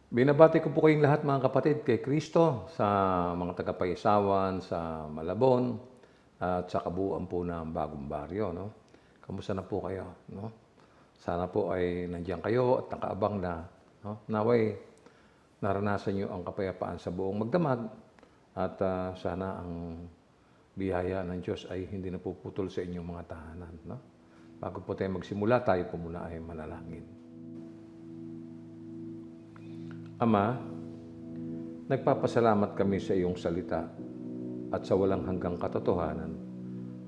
Binabati ko po kayong lahat mga kapatid kay Kristo sa mga taga-Paisawan, sa Malabon, at sa kabuuan po ng Bagong Baryo. No? Kamusta na po kayo? No? Sana po ay nandiyan kayo at nakaabang na. No? Naway, naranasan nyo ang kapayapaan sa buong magdamag at sana ang biyaya ng Diyos ay hindi napuputol sa inyong mga tahanan. No? Bago po tayo magsimula, tayo po muna ay manalangin. Ama, nagpapasalamat kami sa iyong salita at sa walang hanggang katotohanan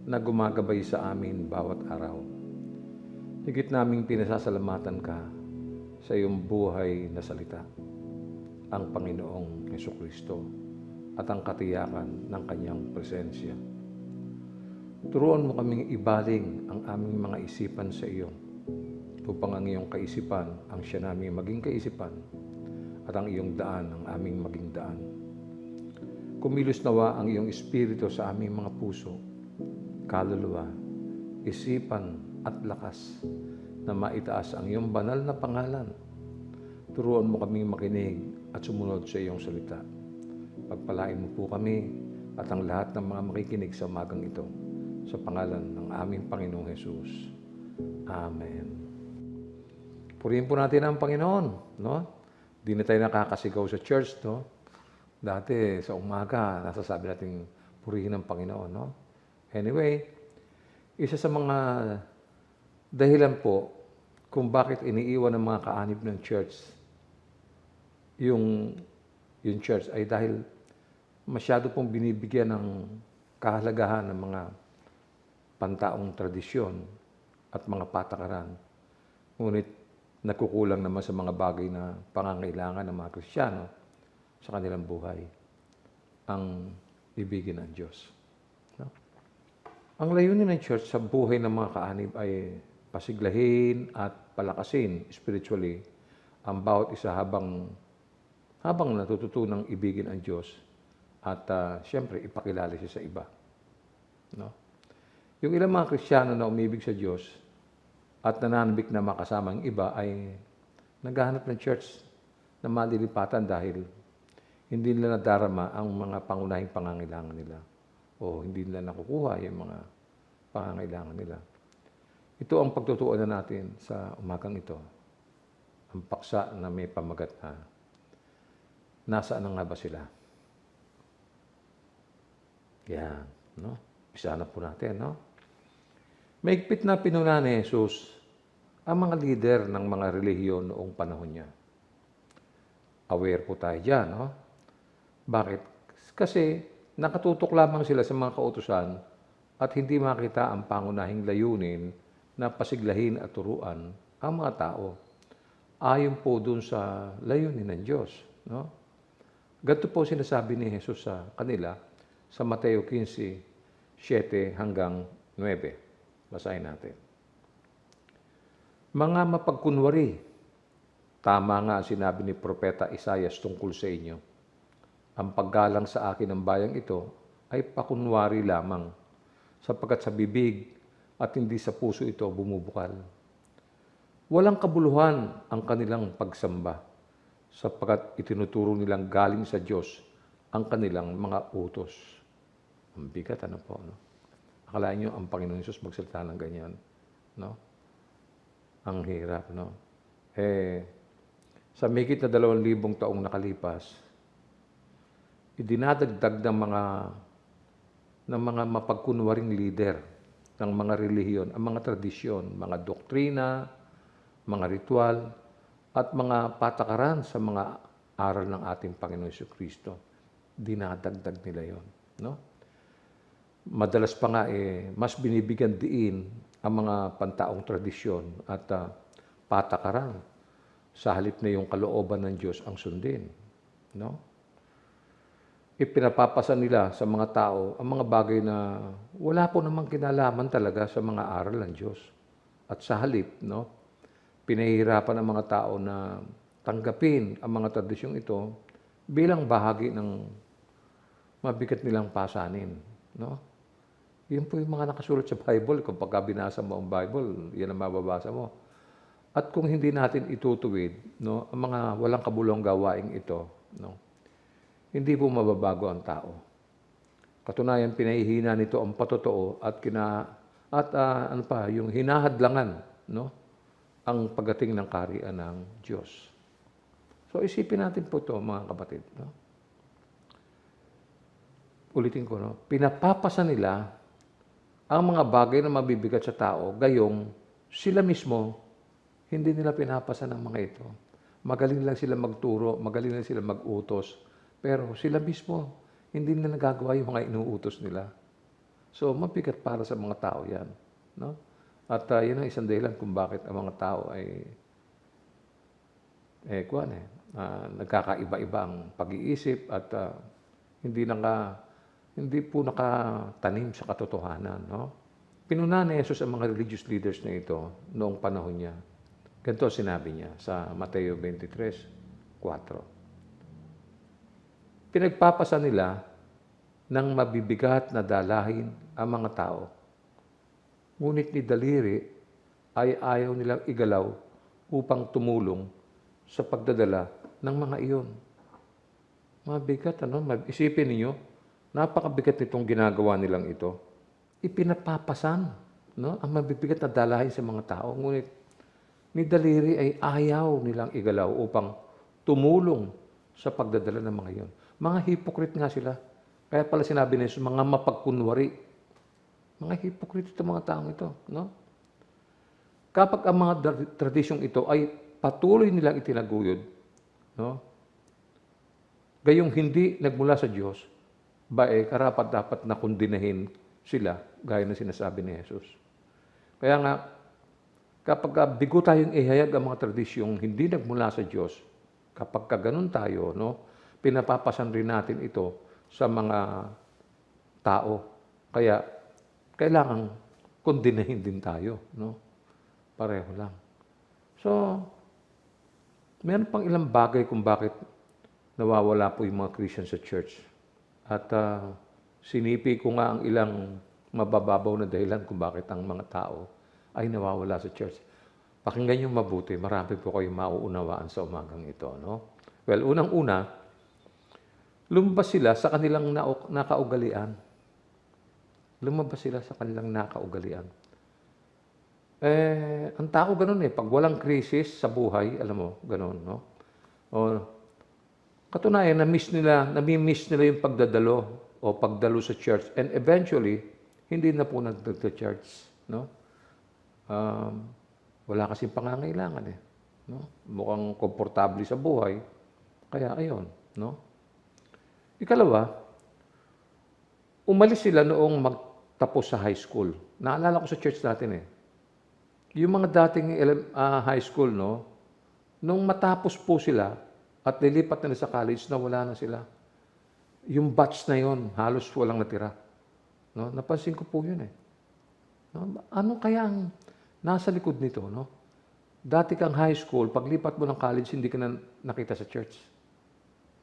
na gumagabay sa amin bawat araw. Higit naming pinasasalamatan ka sa iyong buhay na salita, ang Panginoong Hesukristo at ang katiyakan ng kanyang presensya. Turuan mo kaming ibaling ang aming mga isipan sa iyo upang ang iyong kaisipan ang siya naming maging kaisipan at ang iyong daan ang aming maging daan. Kumilos nawa ang iyong espiritu sa aming mga puso, kaluluwa, isipan at lakas na maitaas ang iyong banal na pangalan. Turuan mo kaming makinig at sumunod sa iyong salita. Pagpalain mo po kami at ang lahat ng mga makikinig sa umagang ito sa pangalan ng aming Panginoong Hesus. Amen. Purihin po natin ang Panginoon, no? Di na tayo nakakasigaw sa church, no? Dati, sa umaga, nasasabi natin purihin ang Panginoon, no? Anyway, isa sa mga dahilan po kung bakit iniiwan ng mga kaanib ng church yung church ay dahil masyado pong binibigyan ng kahalagahan ng mga pantaong tradisyon at mga patakaran. Ngunit nagkukulang naman sa mga bagay na pangangailangan ng mga Kristiyano sa kanilang buhay, ang ibigin ng Diyos. No? Ang layunin ng church sa buhay ng mga kaanib ay pasiglahin at palakasin spiritually ang bawat isa habang natututunang ibigin ang Diyos at siyempre ipakilala siya sa iba. No? Yung ilang mga Kristiyano na umibig sa Diyos at nananabik na makasama ang iba ay naghahanap ng church na malilipatan dahil hindi nila nadarama ang mga pangunahing pangangailangan nila o hindi nila nakukuha yung mga pangangailangan nila. Ito ang pagtutuunan natin sa umagang ito. Ang paksa na may pamagat na nasaan na nga ba sila? Yan, no? Isa na po natin, no? Mahigpit na pinuna ni Jesus ang mga lider ng mga relihiyon noong panahon niya. Aware po tayo dyan, no? Bakit? Kasi nakatutok lamang sila sa mga kautusan at hindi makita ang pangunahing layunin na pasiglahin at turuan ang mga tao. Ayon po dun sa layunin ng Diyos, no? Ganito po sinasabi ni Jesus sa kanila sa Mateo 15:7 hanggang 9. Basahin natin. Mga mapagkunwari, tama nga sinabi ni Propeta Isaias tungkol sa inyo. Ang paggalang sa akin ng bayang ito ay pakunwari lamang, sapagkat sa bibig at hindi sa puso ito bumubukal. Walang kabuluhan ang kanilang pagsamba, sapagkat itinuturo nilang galing sa Diyos ang kanilang mga utos. Ang bigat, ano po, no? Akalain nyo ang Panginoon Hesus magsalita ng ganyan, no? Ang hirap, no? Sa mahigit na 2,000 taong nakalipas, idinadagdag ng mga mapagkunwaring leader ng mga relihiyon, ang mga tradisyon, mga doktrina, mga ritual, at mga patakaran sa mga aral ng ating Panginoon Jesucristo. Dinadagdag nila yon, no? Madalas pa nga mas binibigyan diin ang mga pantaong tradisyon at patakaran sa halip na yung kalooban ng Diyos ang sundin, no? Ipinapapasa nila sa mga tao ang mga bagay na wala po namang kinalaman talaga sa mga aral ng Diyos. At sa halip, no, pinahihirapan ang mga tao na tanggapin ang mga tradisyong ito bilang bahagi ng mabigat nilang pasanin, no? Yun po yung mga nakasulat sa Bible. Kung pagka binasa mo ang Bible, yan ang mababasa mo. At kung hindi natin itutuwid, no, ang mga walang kabuluhang gawaing ito, no, hindi po mababago ang tao. Katunayan, pinahihina nito ang patotoo at ano pa, yung hinahadlangan, no, ang pagdating ng kaharian ng Diyos. So isipin natin po ito, mga kapatid, no? Ulitin ko, no? Pinapapasa nila ang mga bagay na mabibigat sa tao, gayong sila mismo, hindi nila pinapasa ng mga ito. Magaling lang sila magturo, magaling lang sila mag-utos, pero sila mismo, hindi nila nagagawa yung mga inuutos nila. So, mabigat para sa mga tao yan. No? At yun ang isang dahilan kung bakit ang mga tao ay nagkakaiba-iba ang pag-iisip at hindi po nakatanim sa katotohanan. No? Pinuna ni Jesus ang mga religious leaders na ito noong panahon niya. Ganito sinabi niya sa Mateo 23:4. Pinagpapasa nila ng mabibigat na dalahin ang mga tao. Ngunit ni daliri ay ayaw nilang igalaw upang tumulong sa pagdadala ng mga iyon. Mabigat, ano? Isipin niyo, napakabigat nitong ginagawa nilang ito. Ipinapapasan, no, ang mabibigat na dalahin sa mga tao. Ngunit ni daliri ay ayaw nilang igalaw upang tumulong sa pagdadala ng mga iyon. Mga hypocrite nga sila. Kaya pala sinabi ni Jesus, mga mapagkunwari. Mga hypocrite itong mga taong ito. No? Kapag ang mga tradisyong ito ay patuloy nilang itinaguyod, no? Gayong hindi nagmula sa Diyos, karapat-dapat na kundinahin sila, gaya ng sinasabi ni Jesus. Kaya nga, kapag bigo tayong ihayag ang mga tradisyong hindi nagmula sa Diyos, kapag ganun tayo, no, pinapapasan rin natin ito sa mga tao. Kaya, kailangan kundinahin din tayo. No? Pareho lang. So, meron pang ilang bagay kung bakit nawawala po yung mga Christian sa church. At sinipi ko nga ang ilang mabababaw na dahilan kung bakit ang mga tao ay nawawala sa church. Pakinggan niyo mabuti, marami po kayong mauunawaan sa umagang ito. No? Well, unang-una, lumabas sila sa kanilang nakaugalian. Lumabas sila sa kanilang nakaugalian. Ang tao ganun pag walang krisis sa buhay, alam mo, ganun, no? O, katunayan, nami-miss nila yung pagdadalo o pagdalo sa church. And eventually, hindi na po nagda-church, no? Wala kasing pangangailangan no? Mukhang komportable sa buhay. Kaya ayun, no? Ikalawa, umalis sila noong magtapos sa high school. Naalala ko sa church natin Yung mga dating high school, no? Nung matapos po sila at lilipat na sa college, wala na sila. Yung batch na yon halos walang natira. No? Napansin ko po yun No? Ano kaya ang nasa likod nito, no? Dati kang high school, paglipat mo ng college, hindi ka na nakita sa church.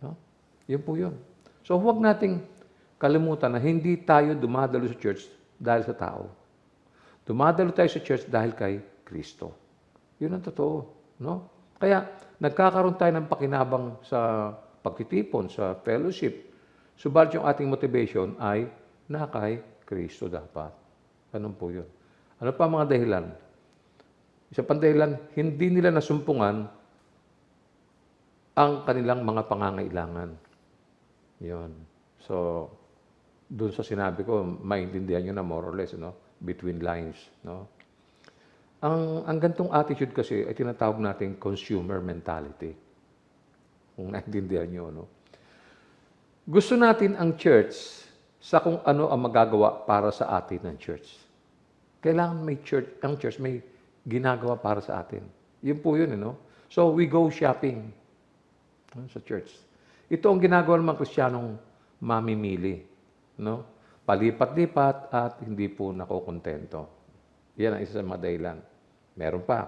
No? Yun po yun. So huwag nating kalimutan na hindi tayo dumadalo sa church dahil sa tao. Dumadalo tayo sa church dahil kay Kristo. Yun ang totoo. No? Kaya nagkakaroon tayo ng pakinabang sa pagtitipon, sa fellowship. Subalit yung ating motivation ay na kay Kristo dapat. Ganun po yun. Ano pa mga dahilan? Isa pang dahilan, hindi nila nasumpungan ang kanilang mga pangangailangan. Yun. So, dun sa sinabi ko, maintindihan nyo na more or less, between lines. No? Ang gantong attitude kasi ay tinatawag nating consumer mentality. Kung naintindihan nyo, Gusto natin ang church sa kung ano ang magagawa para sa atin ng church. Kailangan ang church may ginagawa para sa atin. Yun po yun, So, we go shopping sa church. Ito ang ginagawa ng mga Kristiyanong mamimili. No? Palipat-lipat at hindi po nakokontento. Yan ang isa sa mga dahilan. Meron pa.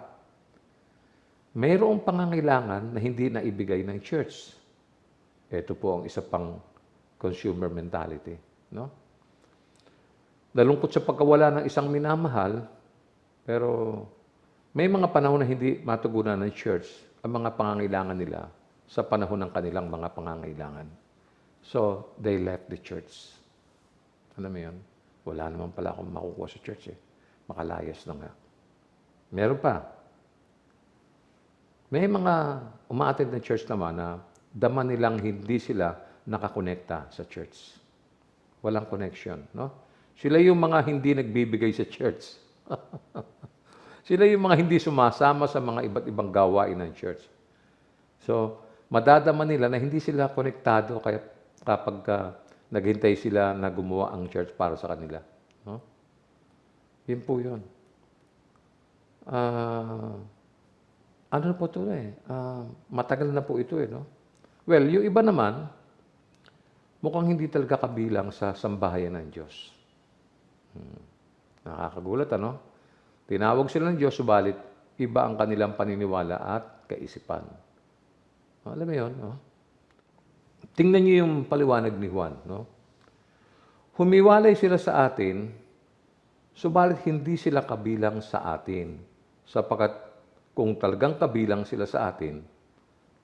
Mayroong pangangailangan na hindi na ibigay ng church. Ito po ang isa pang consumer mentality. No? Nalungkot sa pagkawala ng isang minamahal, pero May mga panahon na hindi matugunan ng church ang mga pangangailangan nila sa panahon ng kanilang mga pangangailangan. So, they left the church. Alam mo yun? Wala naman pala akong makukuha sa church eh. Makalayas na nga. Meron pa. May mga umaattend ng church naman na dama nilang hindi sila nakakonekta sa church. Walang connection, no? Sila yung mga hindi nagbibigay sa church. Sila yung mga hindi sumasama sa mga iba't ibang gawain ng church. So, madadama nila na hindi sila konektado kaya kapag naghintay sila na gumawa ang church para sa kanila. No? Yun po yun. Ano na po ito eh? Matagal na po ito eh. No? Well, yung iba naman, mukhang hindi talaga kabilang sa sambahayan ng Diyos. Nakakagulat, ano? Tinawag sila ng Diyos, subalit iba ang kanilang paniniwala at kaisipan. Alam mo yun, no? Tingnan niyo yung paliwanag ni Juan, no? Humiwalay sila sa atin, subalit hindi sila kabilang sa atin. Sapagkat kung talagang kabilang sila sa atin,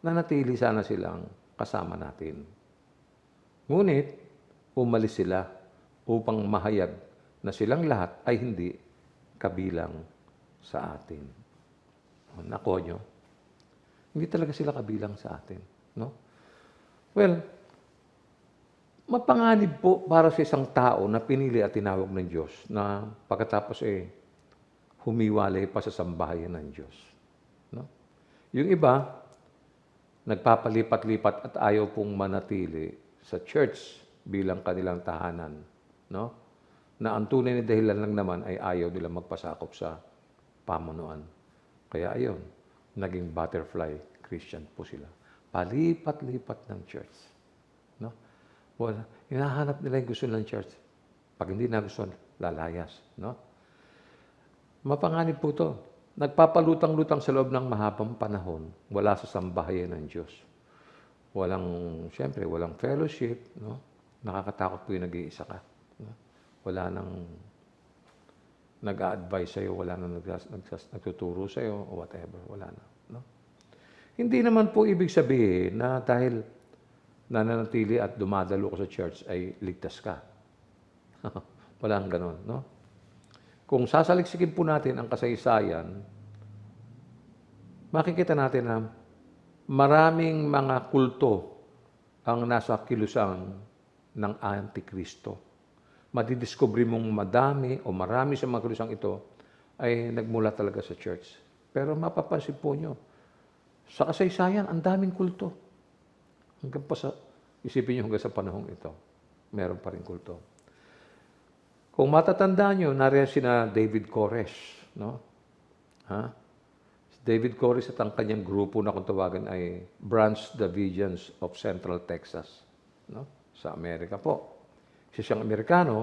nanatili sana silang kasama natin. Ngunit, umalis sila upang mahayag na silang lahat ay hindi kabilang sa atin. Nakuha nyo? Hindi talaga sila kabilang sa atin. No? Well, mapanganib po para sa isang tao na pinili at tinawag ng Diyos na pagkatapos humiwalay pa sa sambahayan ng Diyos. No? Yung iba, nagpapalipat-lipat at ayaw pong manatili sa church bilang kanilang tahanan. No? Na ang tunay na dahilan lang naman ay ayaw nila magpasakop sa pamunuan. Kaya ayun, naging butterfly Christian po sila. Palipat-lipat ng church. No? Well, hinahanap nila yung gusto ng church. Pag hindi na gusto, lalayas. No? Mapanganib po ito. Nagpapalutang-lutang sa loob ng mahabang panahon, wala sa sambahayan ng Diyos. Siyempre, walang fellowship. No? Nakakatakot po yung nag-iisa ka. No? Wala nang nag-a-advise sa'yo, wala nang nagtuturo sa'yo, o whatever, wala na. No? Hindi naman po ibig sabihin na dahil nananatili at dumadalo ko sa church ay ligtas ka. Walang ganon, no? Kung sasaliksikin po natin ang kasaysayan, makikita natin na maraming mga kulto ang nasa kilusan ng Antikristo. Madidiscovery mong madami o marami sa mga kilusang ito ay nagmula talaga sa church. Pero mapapansin po nyo, sa kasaysayan, ang daming kulto. Hanggang pa isipin nyo hanggang sa panahong ito, meron pa rin kulto. Kung matatandaan nyo, nariyan sina David Koresh. No? David Koresh at ang kanyang grupo na kung tawagan ay Branch Davidians of Central Texas. No? Sa Amerika po. Siya siyang Amerikano,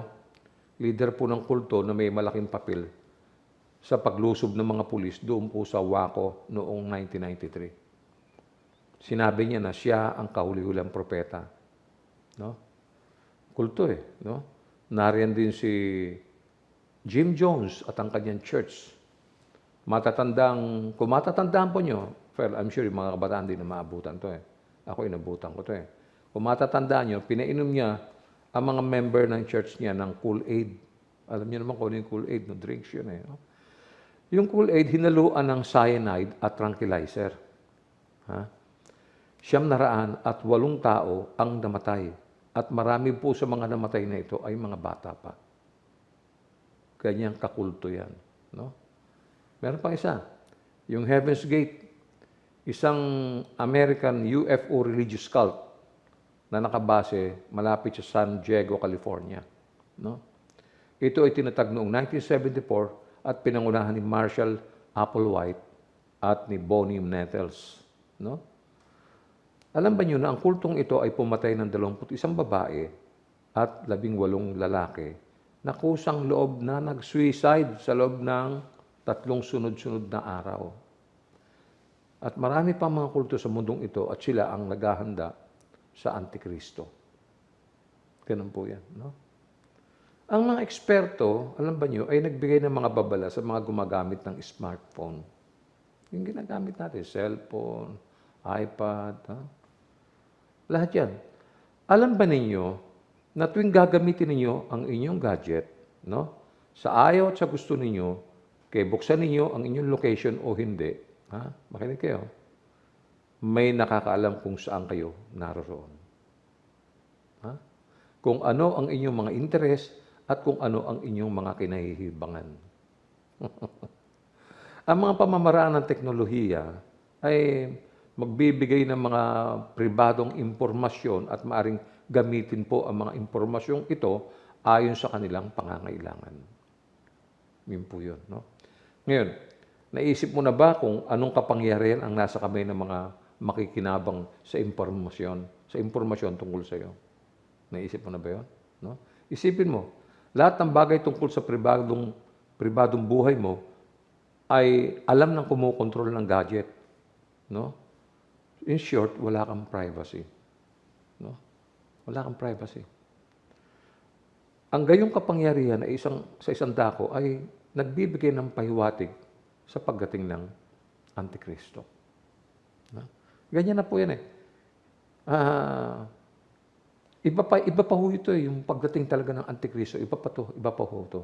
leader po ng kulto na may malaking papel sa paglusob ng mga pulis doon po sa Waco noong 1993. Sinabi niya na siya ang kahuli-hulang propeta. No? Kulto no? Nariyan din si Jim Jones at ang kanyang church. Kung matatandaan po nyo, well, I'm sure yung mga kabataan din na maabutan to Ako inabutan ko to Kung matatandaan nyo, pinainom niya ang mga member ng church niya ng Kool-Aid. Alam niyo naman kung ano yung Kool-Aid, no? Drinks yun no? Yung Kool-Aid, hinaluan ng cyanide at tranquilizer. 900 at 8 tao ang namatay. At marami po sa mga namatay na ito ay mga bata pa. Ganyang kakulto yan. No? Meron pang isa. Yung Heaven's Gate, isang American UFO religious cult na nakabase malapit sa San Diego, California. No? Ito ay tinatag noong 1974 at pinangunahan ni Marshall Applewhite at ni Bonnie Nettles. No? Alam ba niyo na ang kultong ito ay pumatay ng 21 babae at 18 lalaki na kusang loob na nag-suicide sa loob ng 3 sunod-sunod na araw. At marami pang mga kulto sa mundong ito at sila ang naghahanda sa Antikristo. Ganun po yan. No? Ang mga eksperto, alam ba nyo, ay nagbigay ng mga babala sa mga gumagamit ng smartphone. Yung ginagamit natin, cellphone, iPad, ha? Lahat yan. Alam ba ninyo na tuwing gagamitin ninyo ang inyong gadget, no? Sa ayaw at sa gusto ninyo, kaya buksan ninyo ang inyong location o hindi, ha? Makinig kayo. May nakakaalam kung saan kayo naroon. Ha? Kung ano ang inyong mga interes at kung ano ang inyong mga kinahihibangan. Ang mga pamamaraan ng teknolohiya ay magbibigay ng mga pribadong impormasyon at maaring gamitin po ang mga impormasyong ito ayon sa kanilang pangangailangan. Yun po yun. No? Ngayon, naisip mo na ba kung anong kapangyarihan ang nasa kamay ng mga makikinabang sa impormasyon tungkol sa iyo? Naisip mo na ba yun? No? Isipin mo, lahat ng bagay tungkol sa pribadong buhay mo ay alam ng kumukontrol ng gadget. No? In short, wala kang privacy. No? Wala kang privacy. Ang gayong kapangyarihan ay sa isang dako ay nagbibigay ng pahiwatig sa pagdating ng Antikristo. No? Ganyan na po yan eh. Iba pa ho ito eh, yung pagdating talaga ng Antikristo. Iba pa ho ito.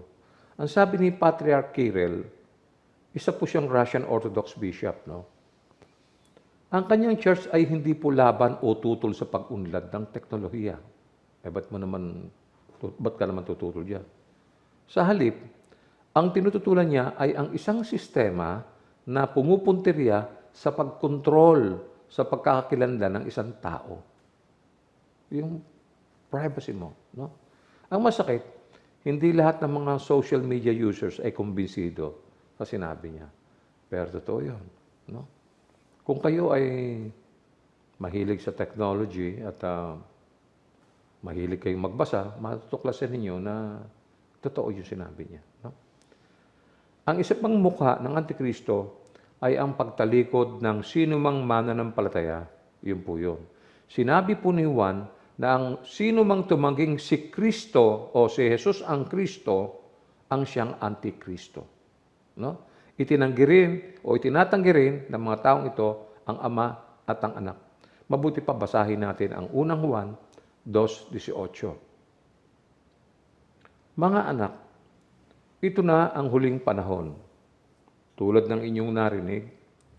Ang sabi ni Patriarch Kirill, isa po siyang Russian Orthodox bishop, no? Ang kanyang church ay hindi po laban o tutol sa pag-unlad ng teknolohiya. Ba't ka naman tututol dyan? Sa halip, ang tinututulan niya ay ang isang sistema na pumupuntirya sa pagkontrol sa pagkakakilanlan ng isang tao. Yung privacy mo. No? Ang masakit, hindi lahat ng mga social media users ay kumbinsido sa sinabi niya. Pero totoo yun. No? Kung kayo ay mahilig sa technology at mahilig kayong magbasa, matutuklasan ninyo na totoo yung sinabi niya. No? Ang isa pang mukha ng Antikristo ay ang pagtalikod ng sinumang mananampalataya. Yun po yun. Sinabi po ni Juan na ang sinumang tumangging si Kristo o si Jesus ang Kristo, ang siyang Antikristo. No? Itinatanggi rin ng mga taong ito ang Ama at ang Anak. Mabuti pa basahin natin ang unang Juan 2:18. Mga anak, ito na ang huling panahon. Tulad ng inyong narinig,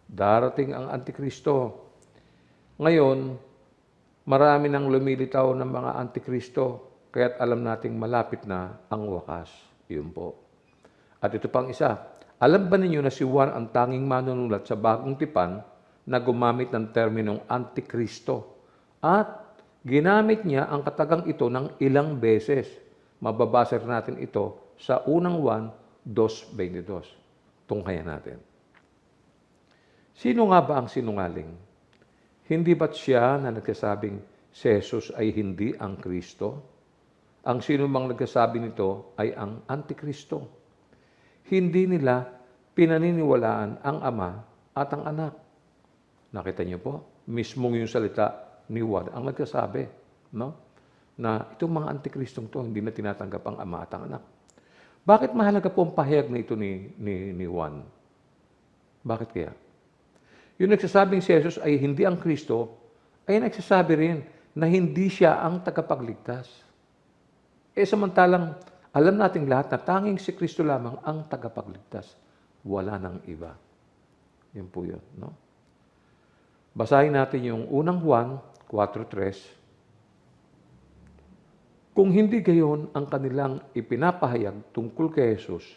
darating ang Antikristo. Ngayon, marami nang lumilitaw ng mga Antikristo, kaya't alam nating malapit na ang wakas. Yun po. At ito pang isa, alam ba ninyo na si Juan ang tanging manunulat sa Bagong Tipan na gumamit ng terminong Antikristo? At ginamit niya ang katagang ito ng ilang beses. Mababasa natin ito sa unang Juan 2:22. Tunghayan natin. Sino nga ba ang sinungaling? Hindi ba't siya na nagsasabing si Jesus ay hindi ang Kristo? Ang sinumang nagsasabi nito ay ang Antikristo. Hindi nila pinaniniwalaan ang Ama at ang Anak. Nakita niyo po? Mismong yung salita ni Juan ang nagsasabi, no? Na itong mga Antikristong to, hindi na tinatanggap ang Ama at ang Anak. Bakit mahalaga po ang pahayag na ito ni Juan? Bakit kaya? Yung nagsasabing si Jesus ay hindi ang Kristo, ay nagsasabi rin na hindi siya ang tagapagligtas. Samantalang alam nating lahat na tanging si Kristo lamang ang tagapagligtas. Wala nang iba. Yan po yun. No? Basahin natin yung unang Juan 4:3. Kung hindi gayon ang kanilang ipinapahayag tungkol kay Jesus,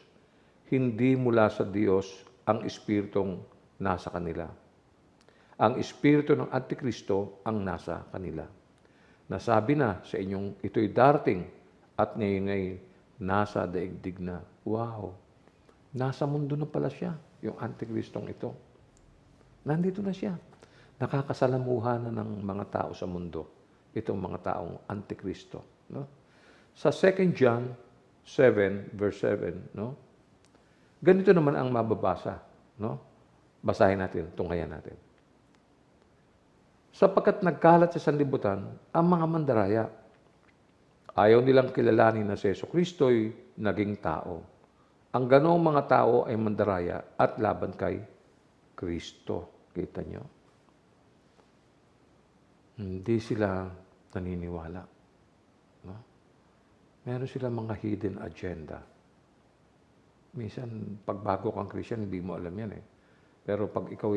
hindi mula sa Diyos ang Espiritong nasa kanila. Ang Espiritu ng Antikristo ang nasa kanila. Nasabi na sa inyong ito'y darating at ngayon nasa daigdig na. Wow! Nasa mundo na pala siya, yung Antikristong ito. Nandito na siya. Nakakasalamuhan na ng mga tao sa mundo. Itong mga taong Antikristo. No? Sa 2 John 7, verse 7, no? Ganito naman ang mababasa. No? Basahin natin, tunghayan natin. Sapagkat nagkalat sa sanlibutan ang mga mandaraya. Ayaw nilang kilalanin na si Jesucristo'y naging tao. Ang ganoong mga tao ay mandaraya at laban kay Kristo. Kita nyo? Hindi sila naniniwala. No? Meron silang mga hidden agenda. Minsan, pag bago kang Christian, hindi mo alam yan eh. Pero pag ikaw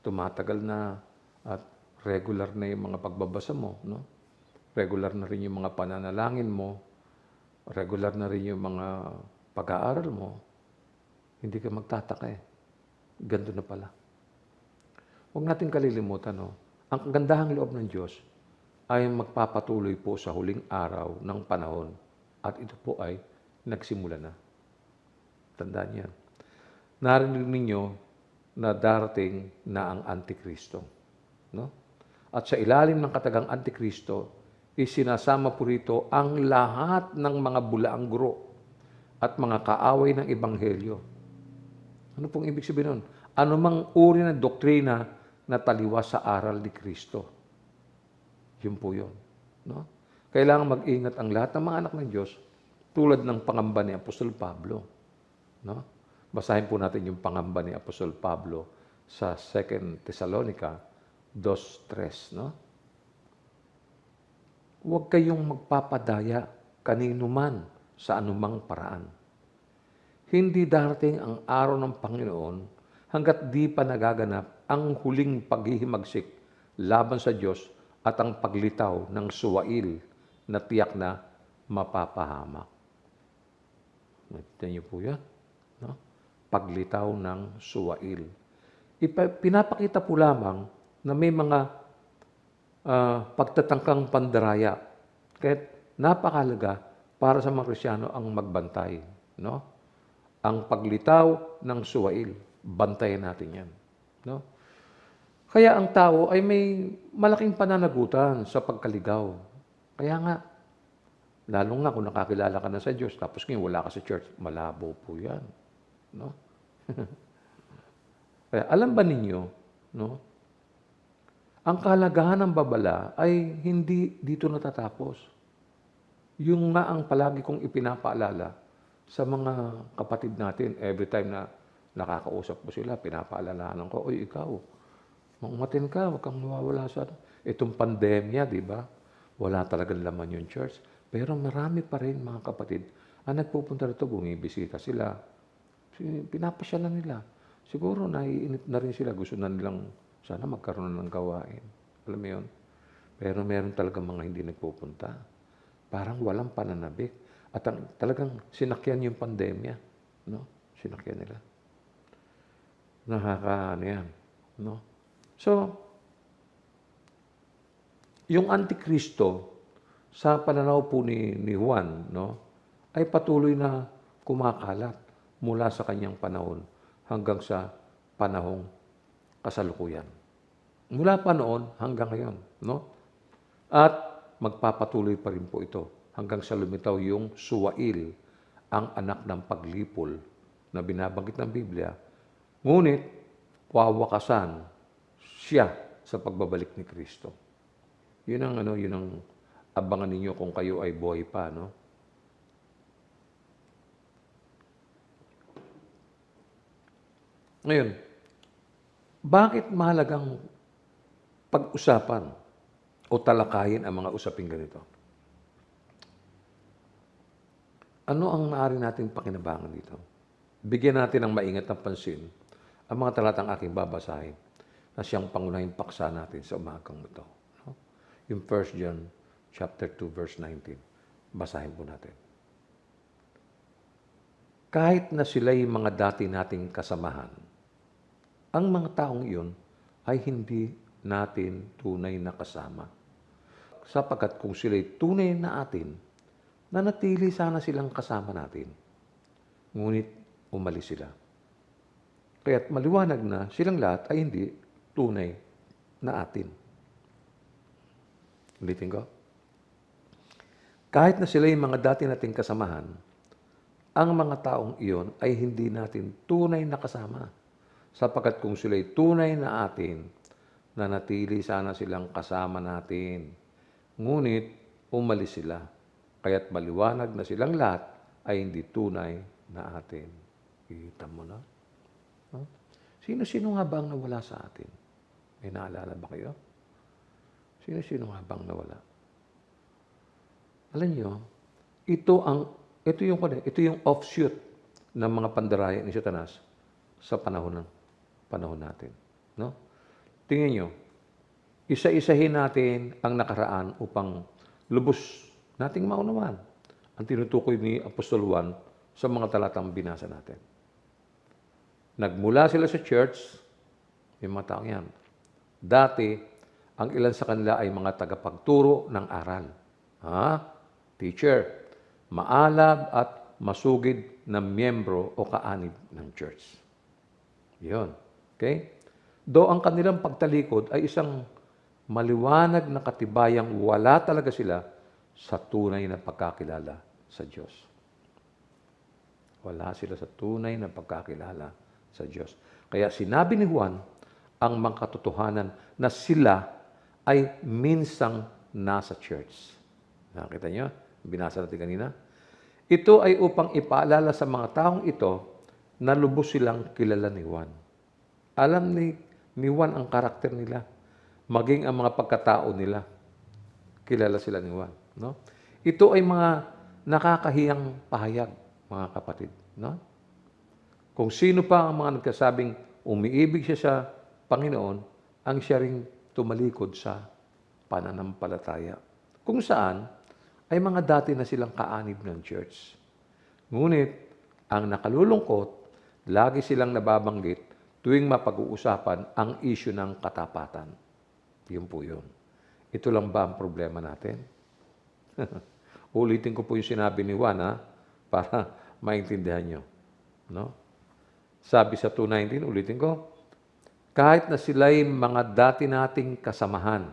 tumatagal na at regular na yung mga pagbabasa mo, no? Regular na rin yung mga pananalangin mo, regular na rin yung mga pag-aaral mo, hindi ka magtataka eh. Ganto na pala. Huwag natin kalilimutan, no? Ang kagandahang loob ng Diyos ay magpapatuloy po sa huling araw ng panahon at ito po ay nagsimula na. Tandaan yan. Narinig ninyo na darating na ang Antikristo. No? At sa ilalim ng katagang Antikristo, isinasama po rito ang lahat ng mga bulaang guro at mga kaaway ng Ebanghelyo. Ano pong ibig sabihin nun? Ano mang uri ng doktrina na taliwas sa aral ni Kristo. Yun po yun. No? Kailangan mag-ingat ang lahat ng mga anak ng Diyos tulad ng pangamba ni Apostol Pablo. No? Basahin po natin yung pangamba ni Apostol Pablo sa 2 Thessalonica 2:3. No? Huwag kayong magpapadaya kanino man sa anumang paraan. Hindi darating ang araw ng Panginoon hanggat di pa nagaganap ang huling paghihimagsik laban sa Diyos at ang paglitaw ng suwail na tiyak na mapapahamak. Nakita niyo po yan? No? Paglitaw ng suwail. Pinapakita po lamang na may mga pagtatangkang pandaraya. Kaya napakalaga para sa mga Kristyano ang magbantay. No? Ang paglitaw ng suwail. Bantayan natin yan. No? Kaya ang tao ay may malaking pananagutan sa pagkaligaw. Kaya nga, lalong na kung nakakilala ka na sa Diyos, tapos ngayon wala ka sa church, malabo po yan. No? Kaya alam ba ninyo, no? Ang kahalagahan ng babala ay hindi dito natatapos. Yung nga ang palagi kong ipinapaalala sa mga kapatid natin, every time na nakakausap ko sila, pinapaalalahanan ko, oy, ikaw, umatin ka, huwag kang mawawala sa itong pandemya, di ba? Wala talagang laman yung church. Pero marami pa rin mga kapatid ang nagpupunta rito, bumibisita sila. Pinapasyalan nila. Siguro naiinip na rin sila, gusto na nilang sana magkaroon ng gawain. Alam mo yun? Pero meron talaga mga hindi nagpupunta. Parang walang pananabik. At talagang sinakyan yung pandemya. No? Sinakyan nila. Ano yan. No? So, yung Antikristo, sa pananaw po ni Juan, no, ay patuloy na kumakalat mula sa kanyang panahon hanggang sa panahong kasalukuyan. Mula pa noon hanggang ngayon. No? At magpapatuloy pa rin po ito hanggang sa lumitaw yung suwail, ang anak ng paglipol na binabanggit ng Biblia. Ngunit, wawakasan siya sa pagbabalik ni Kristo. Yun ang abangan ninyo kung kayo ay buhay pa, no? Ngayon, bakit mahalagang pag-usapan o talakayin ang mga usaping ganito? Ano ang maaari nating pakinabangan dito? Bigyan natin ng maingat ng pansin ang mga talatang aking babasahin na siyang pangunahing paksa natin sa umagang ito. No? Yung 1 John chapter 2, verse 19. Basahin po natin. Kahit na sila'y mga dati nating kasamahan, ang mga taong iyon ay hindi natin tunay na kasama. Sapagkat kung sila'y tunay na atin, nanatili sana silang kasama natin. Ngunit umalis sila. Kaya't maliwanag na silang lahat ay hindi tunay na atin. Ulitin ko. Kahit na sila'y mga dati nating kasamahan, ang mga taong iyon ay hindi natin tunay na kasama. Sapagkat kung sila'y tunay na atin, nanatili sana silang kasama natin. Ngunit, umalis sila. Kaya't maliwanag na silang lahat ay hindi tunay na atin. Kita mo na? Huh? Sino-sino nga ba ang nawala sa atin? May naalala ba kayo? Sino-sino nga ba ang nawala? Alam niyo, ito yung offshoot ng mga pandaraya ni Satanas sa panahon natin. No? Tingnan niyo, isa-isahin natin ang nakaraan upang lubos nating maunawaan ang tinutukoy ni Apostol Juan sa mga talatang binasa natin. Nagmula sila sa church, yung mga taong yan. Dati, ang ilan sa kanila ay mga tagapagturo ng aral. Teacher, maalab at masugid na miyembro o kaanib ng church. Yun. Okay? Though ang kanilang pagtalikod ay isang maliwanag na katibayang wala talaga sila sa tunay na pagkakilala sa Diyos. Wala sila sa tunay na pagkakilala sa Diyos. Kaya sinabi ni Juan ang mga katotohanan na sila ay minsang nasa church. Nakita niyo? Binasa natin kanina. Ito ay upang ipaalala sa mga taong ito na lubos silang kilala ni Juan. Alam ni Juan ang karakter nila, maging ang mga pagkatao nila. Kilala sila ni Juan. No? Ito ay mga nakakahiyang pahayag, mga kapatid. No? Kung sino pa ang mga nagkasabing umiibig siya sa Panginoon, ang siya ring tumalikod sa pananampalataya. Kung saan, ay mga dati na silang kaanib ng church. Ngunit, ang nakalulungkot, lagi silang nababanggit tuwing mapag-uusapan ang issue ng katapatan. Yun po yun. Ito lang ba ang problema natin? Ulitin ko po yung sinabi ni Juan, para maintindihan nyo. No? Sabi sa 2:19, ulitin ko, kahit na sila'y mga dati nating kasamahan,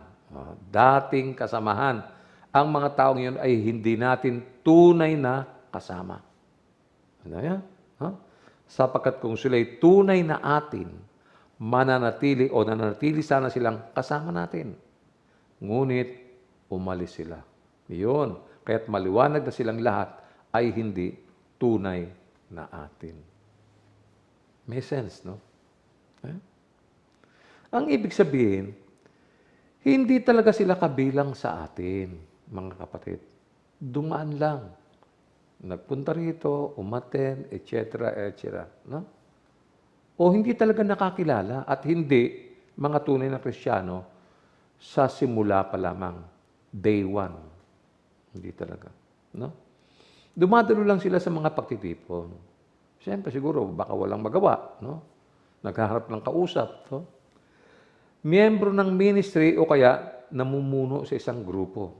ang mga taong yun ay hindi natin tunay na kasama. Ano yan? Sapagkat kung sila'y tunay na atin, nananatili sana silang kasama natin. Ngunit, umalis sila. Iyon. Kaya't maliwanag na silang lahat ay hindi tunay na atin. May sense, no? Ang ibig sabihin, hindi talaga sila kabilang sa atin, mga kapatid. Dumaan lang. Nagpunta rito, umaten, etc., etc. No? O hindi talaga nakakilala at hindi mga tunay na Kristiyano sa simula pa lamang, day one. Hindi talaga. No? Dumadalo lang sila sa mga pagtitipon. Siyempre, siguro, baka walang magawa. No? Naghaharap ng kausap. No? Miyembro ng ministry o kaya namumuno sa isang grupo.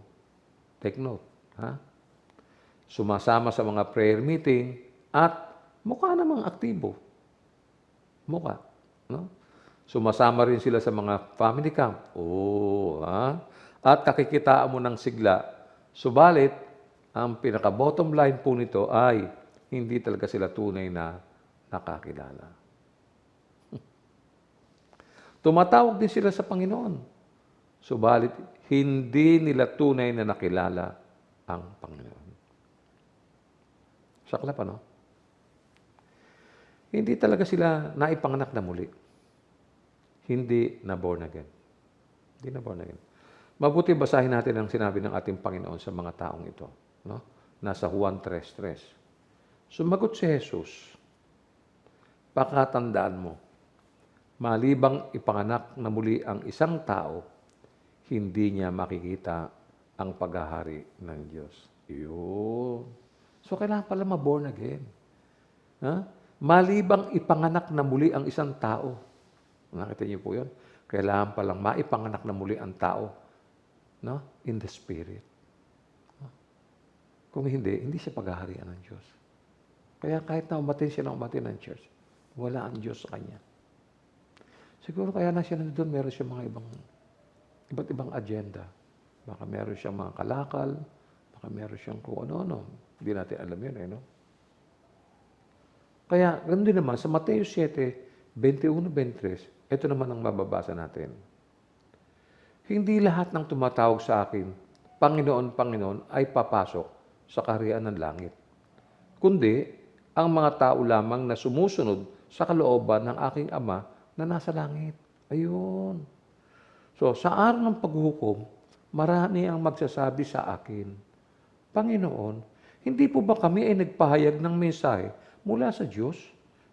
Take note. Sumasama sa mga prayer meeting at mukha namang aktibo. Mukha. No? Sumasama rin sila sa mga family camp. At kakikitaan mo ng sigla. Subalit, ang pinaka-bottom line po nito ay hindi talaga sila tunay na nakakilala. Tumatawag din sila sa Panginoon. Subalit, hindi nila tunay na nakilala ang Panginoon. Saklap, ano? Hindi talaga sila naipanganak na muli. Hindi na born again. Hindi na born again. Mabuti basahin natin ang sinabi ng ating Panginoon sa mga taong ito. No? Nasa Juan 3:3. Sumagot si Jesus, pakatandaan mo, malibang ipanganak na muli ang isang tao, hindi niya makikita ang paghahari ng Diyos. Yun. So, kailangan pala ma-born again. Malibang ipanganak na muli ang isang tao. Nakita niyo po yun? Kailangan palang maipanganak na muli ang tao. No? In the Spirit. Kung hindi siya paghaharian ng Diyos. Kaya kahit na umatin siya ng church, wala ang Diyos sa kanya. Siguro kaya na siya nandun, meron siya mga iba't ibang agenda. Baka meron siyang mga kalakal, baka meron siyang kung ano-ano. Hindi natin alam yun, no? Kaya, ganoon din naman, sa Mateo 7:21-23, ito naman ang mababasa natin. Hindi lahat ng tumatawag sa akin, Panginoon, Panginoon, ay papasok sa kaharian ng langit. Kundi, ang mga tao lamang na sumusunod sa kalooban ng aking Ama na nasa langit. Ayun. So, sa araw ng paghuhukom, marami ang magsasabi sa akin, Panginoon, hindi po ba kami ay nagpahayag ng mensahe mula sa Diyos?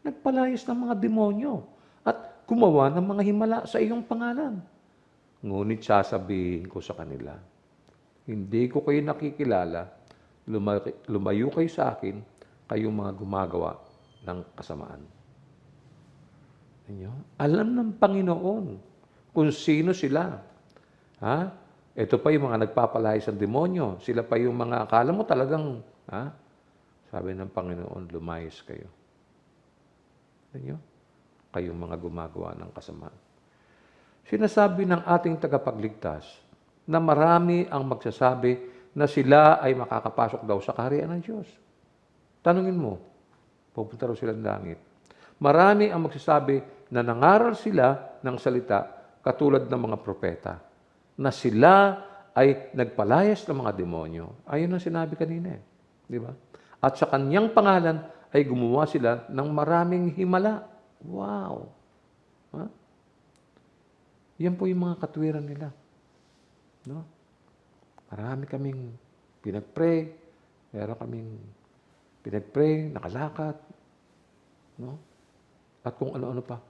Nagpalayas ng mga demonyo at gumawa ng mga himala sa iyong pangalan. Ngunit sasabihin ko sa kanila, hindi ko kayo nakikilala, lumayo kayo sa akin, kayong mga gumagawa ng kasamaan. Alam ng Panginoon kung sino sila. Ha? Ito pa yung mga nagpapalayas ng demonyo. Sila pa yung mga, akala mo talagang, sabi ng Panginoon, lumayas kayo. Kayong mga gumagawa ng kasamaan. Sinasabi ng ating tagapagligtas na marami ang magsasabi na sila ay makakapasok daw sa kaharian ng Diyos. Tanungin mo, pupunta raw sila ng langit. Marami ang magsasabi na nangaral sila ng salita katulad ng mga propeta, na sila ay nagpalayas ng mga demonyo. Ayun ang sinabi kanina. Di ba? At sa kanyang pangalan ay gumawa sila ng maraming himala. Wow! Ha? Yan po yung mga katwiran nila. No? Marami kaming pinag-pray, meron kaming pinag-pray, nakalakad, no? At kung ano-ano pa.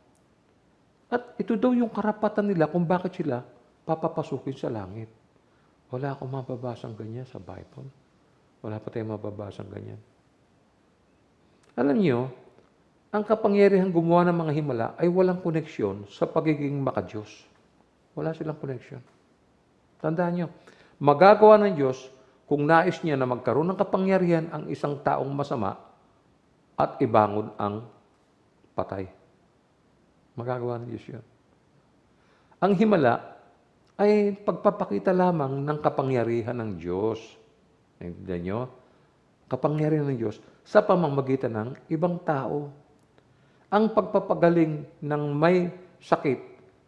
At ito daw yung karapatan nila kung bakit sila papapasukin sa langit. Wala akong mababasang ganyan sa Bible. Wala pa tayong mababasang ganyan. Alam niyo, ang kapangyarihan gumawa ng mga himala ay walang koneksyon sa pagiging makadiyos. Wala silang koneksyon. Tandaan niyo, magagawa ng Diyos kung nais niya na magkaroon ng kapangyarihan ang isang taong masama at ibangon ang patay. Magagawa ng Diyos yun. Ang himala ay pagpapakita lamang ng kapangyarihan ng Diyos. Naintindihan niyo? Kapangyarihan ng Diyos sa pamamagitan ng ibang tao. Ang pagpapagaling ng may sakit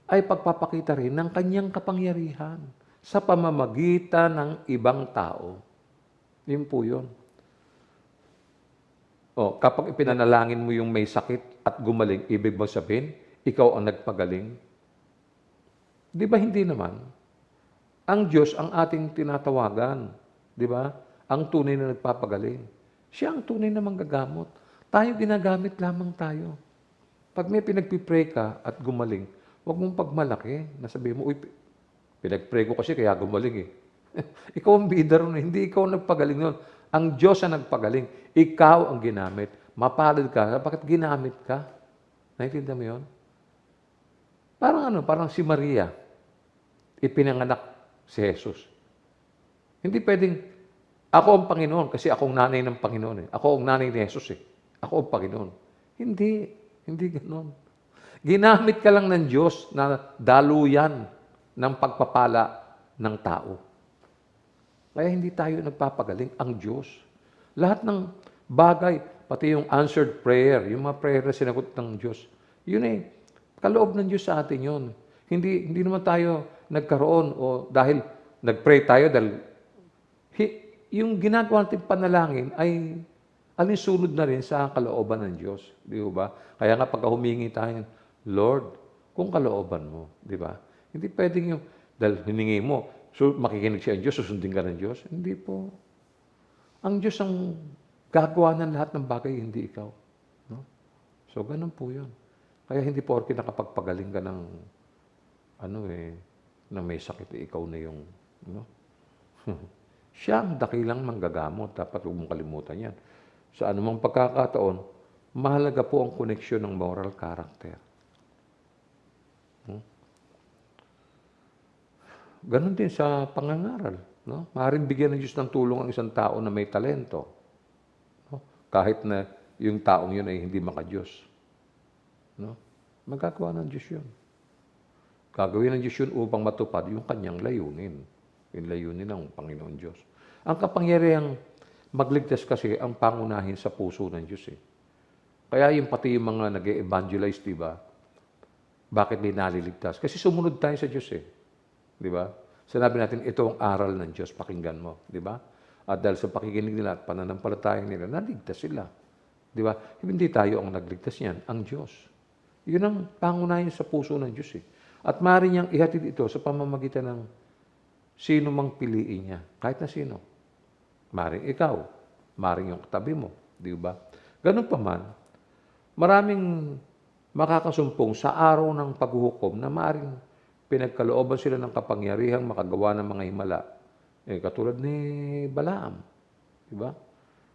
ay pagpapakita rin ng kanyang kapangyarihan sa pamamagitan ng ibang tao. Yun po yun. Kapag ipinanalangin mo yung may sakit at gumaling, ibig ba sabihin, ikaw ang nagpagaling? Di ba hindi naman? Ang Diyos ang ating tinatawagan. Di ba? Ang tunay na nagpapagaling. Siya ang tunay na manggagamot. Tayo ginagamit lamang tayo. Pag may pinagpipray ka at gumaling, huwag mong pagmalaki. Nasabihin mo, pinagpray ko kasi kaya gumaling eh. Ikaw ang bida ron, hindi ikaw ang nagpagaling nun. Ang Diyos ang nagpagaling. Ikaw ang ginamit. Mapalad ka. Bakit ginamit ka? Naintindihan mo yun? Parang si Maria. Ipinanganak si Jesus. Hindi pwedeng, ako ang Panginoon kasi ako ang nanay ng Panginoon eh. Ako ang nanay ni Jesus eh. Ako ang Panginoon. Hindi ganoon. Ginamit ka lang ng Diyos na daluyan ng pagpapala ng tao. Kaya hindi tayo nagpapagaling, ang Diyos. Lahat ng bagay, pati yung answered prayer, yung mga prayer na sinagot ng Diyos, yun eh, kaloob ng Diyos sa atin yun. Hindi naman tayo nagkaroon o dahil nag-pray tayo dahil yung ginagawa natin panalangin ay alinsunod na rin sa kalooban ng Diyos. Di ba? Kaya nga pagka humingi tayo, Lord, kung kalooban mo, di ba? Hindi pwedeng yung, dahil hiningi mo, so makikinig siya ang Diyos, susundin ka ng Diyos. Hindi po. Ang Diyos ang gagawa ng lahat ng bagay, hindi ikaw. No? So, ganun po yun. Kaya hindi porke nakapagpagaling ka ng, na may sakit, ikaw na yung, siya ang dakilang manggagamot. Dapat huwag mong kalimutan yan. Sa anumang pagkakataon, mahalaga po ang koneksyon ng moral character. Ganon din sa pangangaral. No? Maaaring bigyan ng Diyos ng tulong ang isang tao na may talento. No? Kahit na yung taong yun ay hindi makadiyos. No? Magagawa ng Diyos yun. Gagawin ng Diyos yun upang matupad yung kanyang layunin. Yung layunin ng Panginoon Diyos. Ang kapangyarihang magligtas kasi ang pangunahin sa puso ng Diyos eh. Kaya yung pati yung mga nag-evangelize, di ba? Bakit di naliligtas? Kasi sumunod tayo sa Diyos eh. Di ba? Sinabi natin, ito ang aral ng Diyos, pakinggan mo. Di ba? At dahil sa pakikinig nila at pananampalataya nila, naligtas sila. Di ba? Hindi tayo ang nagligtas niyan, ang Diyos. Yun ang pangunahin sa puso ng Diyos eh. At maaari niyang ihatid ito sa pamamagitan ng sino mang piliin niya. Kahit na sino. Maaring ikaw, maaring yung katabi mo. Di ba? Ganun pa man, maraming makakasumpong sa araw ng paghuhukom na maaring pinagkalooban sila ng kapangyarihang makagawa ng mga himala. Katulad ni Balaam. Di ba?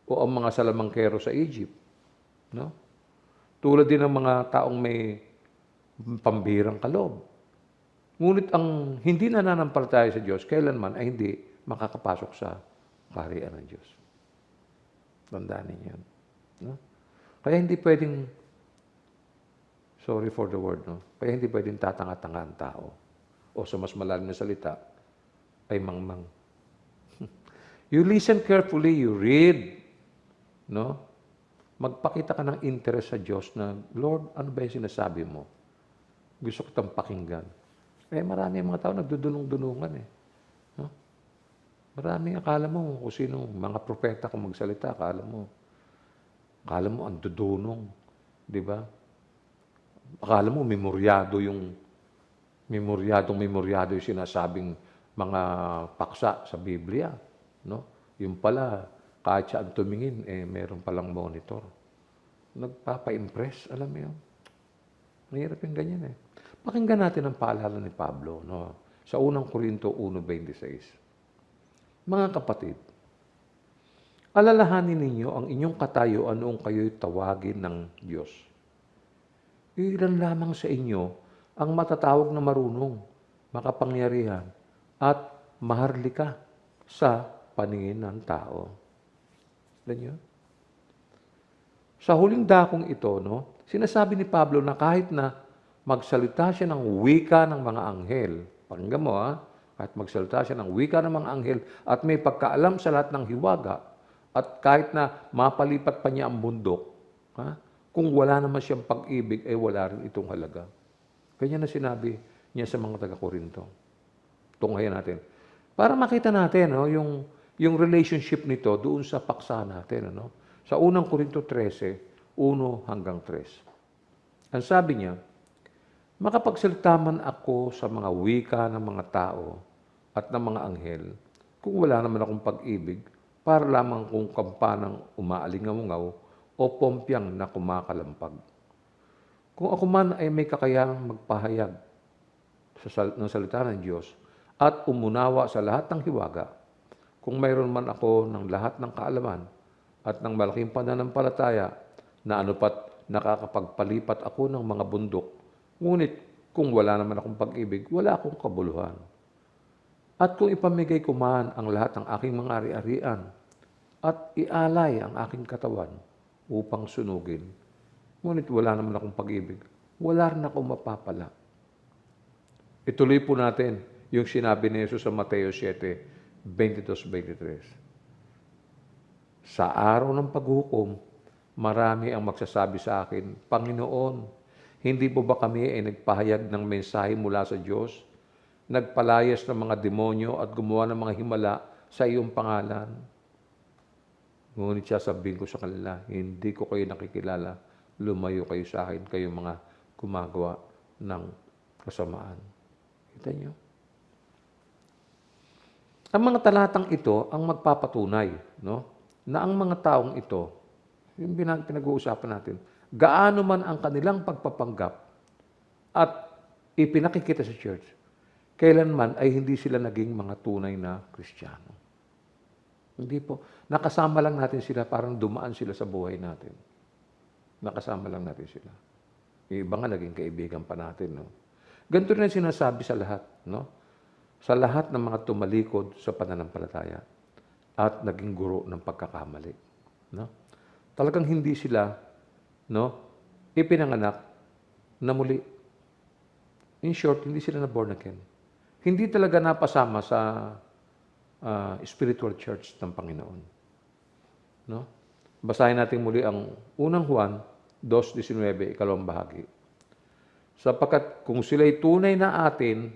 O ang mga salamangkero sa Egypt. No? Tulad din ng mga taong may pambihirang kaloob. Ngunit ang hindi nananampalataya sa Diyos, kailanman ay hindi makakapasok sa kaharian ng Diyos. Tandaan ninyo yan. No? Kaya hindi pwedeng, sorry for the word, no? Kaya hindi pwedeng tatanga-tanga ang tao. O sa mas malalim na salita, ay mangmang. You listen carefully, you read, no? Magpakita ka ng interest sa Diyos na, Lord, ano ba yung sinasabi mo? Gusto ko itong pakinggan. Marami mga tao nagdudulong-dulungan eh. No? Marami, akala mo, kung sino, mga propeta kung magsalita, akala mo ang dudunong. Di ba? Akala mo, memoryado yung sinasabing mga paksa sa Biblia. No? Yung pala, kahit siya ang tumingin, meron palang monitor. Nagpapa-impress, alam mo yun. Mahirap yung ganyan eh. Pakinggan natin ang paalala ni Pablo, no? Sa unang Korinto 1:26. Mga kapatid, alalahanin ninyo ang inyong katayuan noong kayo'y tawagin ng Diyos. Ilan lamang sa inyo ang matatawag na marunong, makapangyarihan, at maharlika sa paningin ng tao. Ganyan. Sa huling dakong ito, no, sinasabi ni Pablo na kahit na magsalita siya ng wika ng mga anghel, pakinggan mo kahit magsalita siya ng wika ng mga anghel at may pagkaalam sa lahat ng hiwaga, at kahit na mapalipat pa niya ang bundok, kung wala naman siyang pag-ibig, wala rin itong halaga. Ganyan na sinabi niya sa mga taga-Korinto. Tunghayan natin. Para makita natin yung relationship nito doon sa paksa natin. Sa unang Korinto 13, 1-3. Ang sabi niya, makapagsalita man ako sa mga wika ng mga tao at ng mga anghel, kung wala naman akong pag-ibig, para lamang kung kampanang umaalingaw o pompyang na kumakalampag. Kung ako man ay may kakayahang magpahayag ng salita ng Diyos at umunawa sa lahat ng hiwaga, kung mayroon man ako ng lahat ng kaalaman at ng malaking pananampalataya na anupat nakakapagpalipat ako ng mga bundok, ngunit kung wala naman akong pag-ibig, wala akong kabuluhan. At kung ipamigay ko man ang lahat ng aking mga ari-arian at ialay ang aking katawan upang sunugin, ngunit wala naman akong pag-ibig, wala rin akong mapapala. Ituloy po natin yung sinabi ni Jesus sa Mateo 7:22-23. Sa araw ng paghukom, marami ang magsasabi sa akin, Panginoon, hindi po ba kami ay nagpahayag ng mensahe mula sa Diyos, nagpalayas ng mga demonyo at gumawa ng mga himala sa iyong pangalan? Ngunit sasabihin ko sa kanila, hindi ko kayo nakikilala, lumayo kayo sa akin, kayong mga gumagawa ng kasamaan. Kita niyo? Ang mga talatang ito ang magpapatunay, no, na ang mga taong ito, yung pinag-uusapan natin, gaano man ang kanilang pagpapanggap at ipinakikita sa church, kailanman ay hindi sila naging mga tunay na Kristiyano. Hindi po. Nakasama lang natin sila, parang dumaan sila sa buhay natin. Nakasama lang natin sila. Yung iba nga naging kaibigan pa natin. No? Ganito rin sinasabi sa lahat. No? Sa lahat ng mga tumalikod sa pananampalataya at naging guro ng pagkakamali. No? Talagang hindi sila ipinanganak na muli. In short, hindi sila na born again. Hindi talaga napasama sa spiritual church ng Panginoon. No? Basahin natin muli ang unang Juan 2:19, ikalawang bahagi. Sapagkat kung sila'y tunay na atin,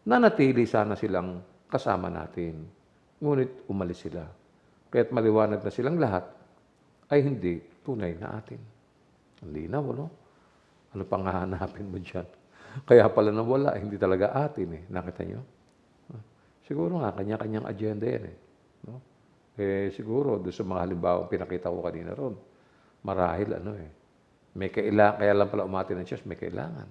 nanatili sana silang kasama natin. Ngunit umalis sila. Kaya't maliwanag na silang lahat ay hindi tunay na atin. Ang linaw, no? Ano pang hahanapin mo dyan? Kaya pala nawala, hindi talaga atin eh. Nakita nyo? Siguro nga, kanya-kanyang agenda yan eh. No? Siguro, doon sa mga halimbawa pinakita ko kanina ron, marahil may kailangan, kaya lang pala umati ng church, may kailangan.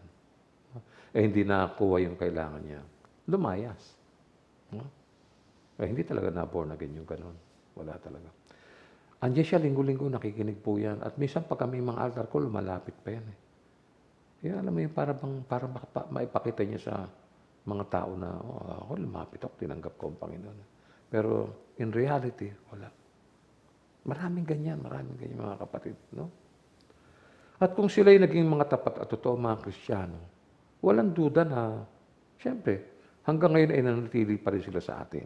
Hindi nakuha yung kailangan niya. Lumayas. No? Hindi talaga na-born again yung ganun. Wala talaga. Andiyan siya linggo-linggo, nakikinig po yan. At minsan pag kami mga altar call, malapit pa yan eh. Kaya alam mo yung para maipakita niya sa mga tao na, ako lumapit ako, tinanggap ko ang Panginoon. Pero in reality, wala. Maraming ganyan mga kapatid. No? At kung sila'y naging mga tapat at totoo mga Kristiyano, walang duda na, siyempre, hanggang ngayon ay nanatili pa rin sila sa atin.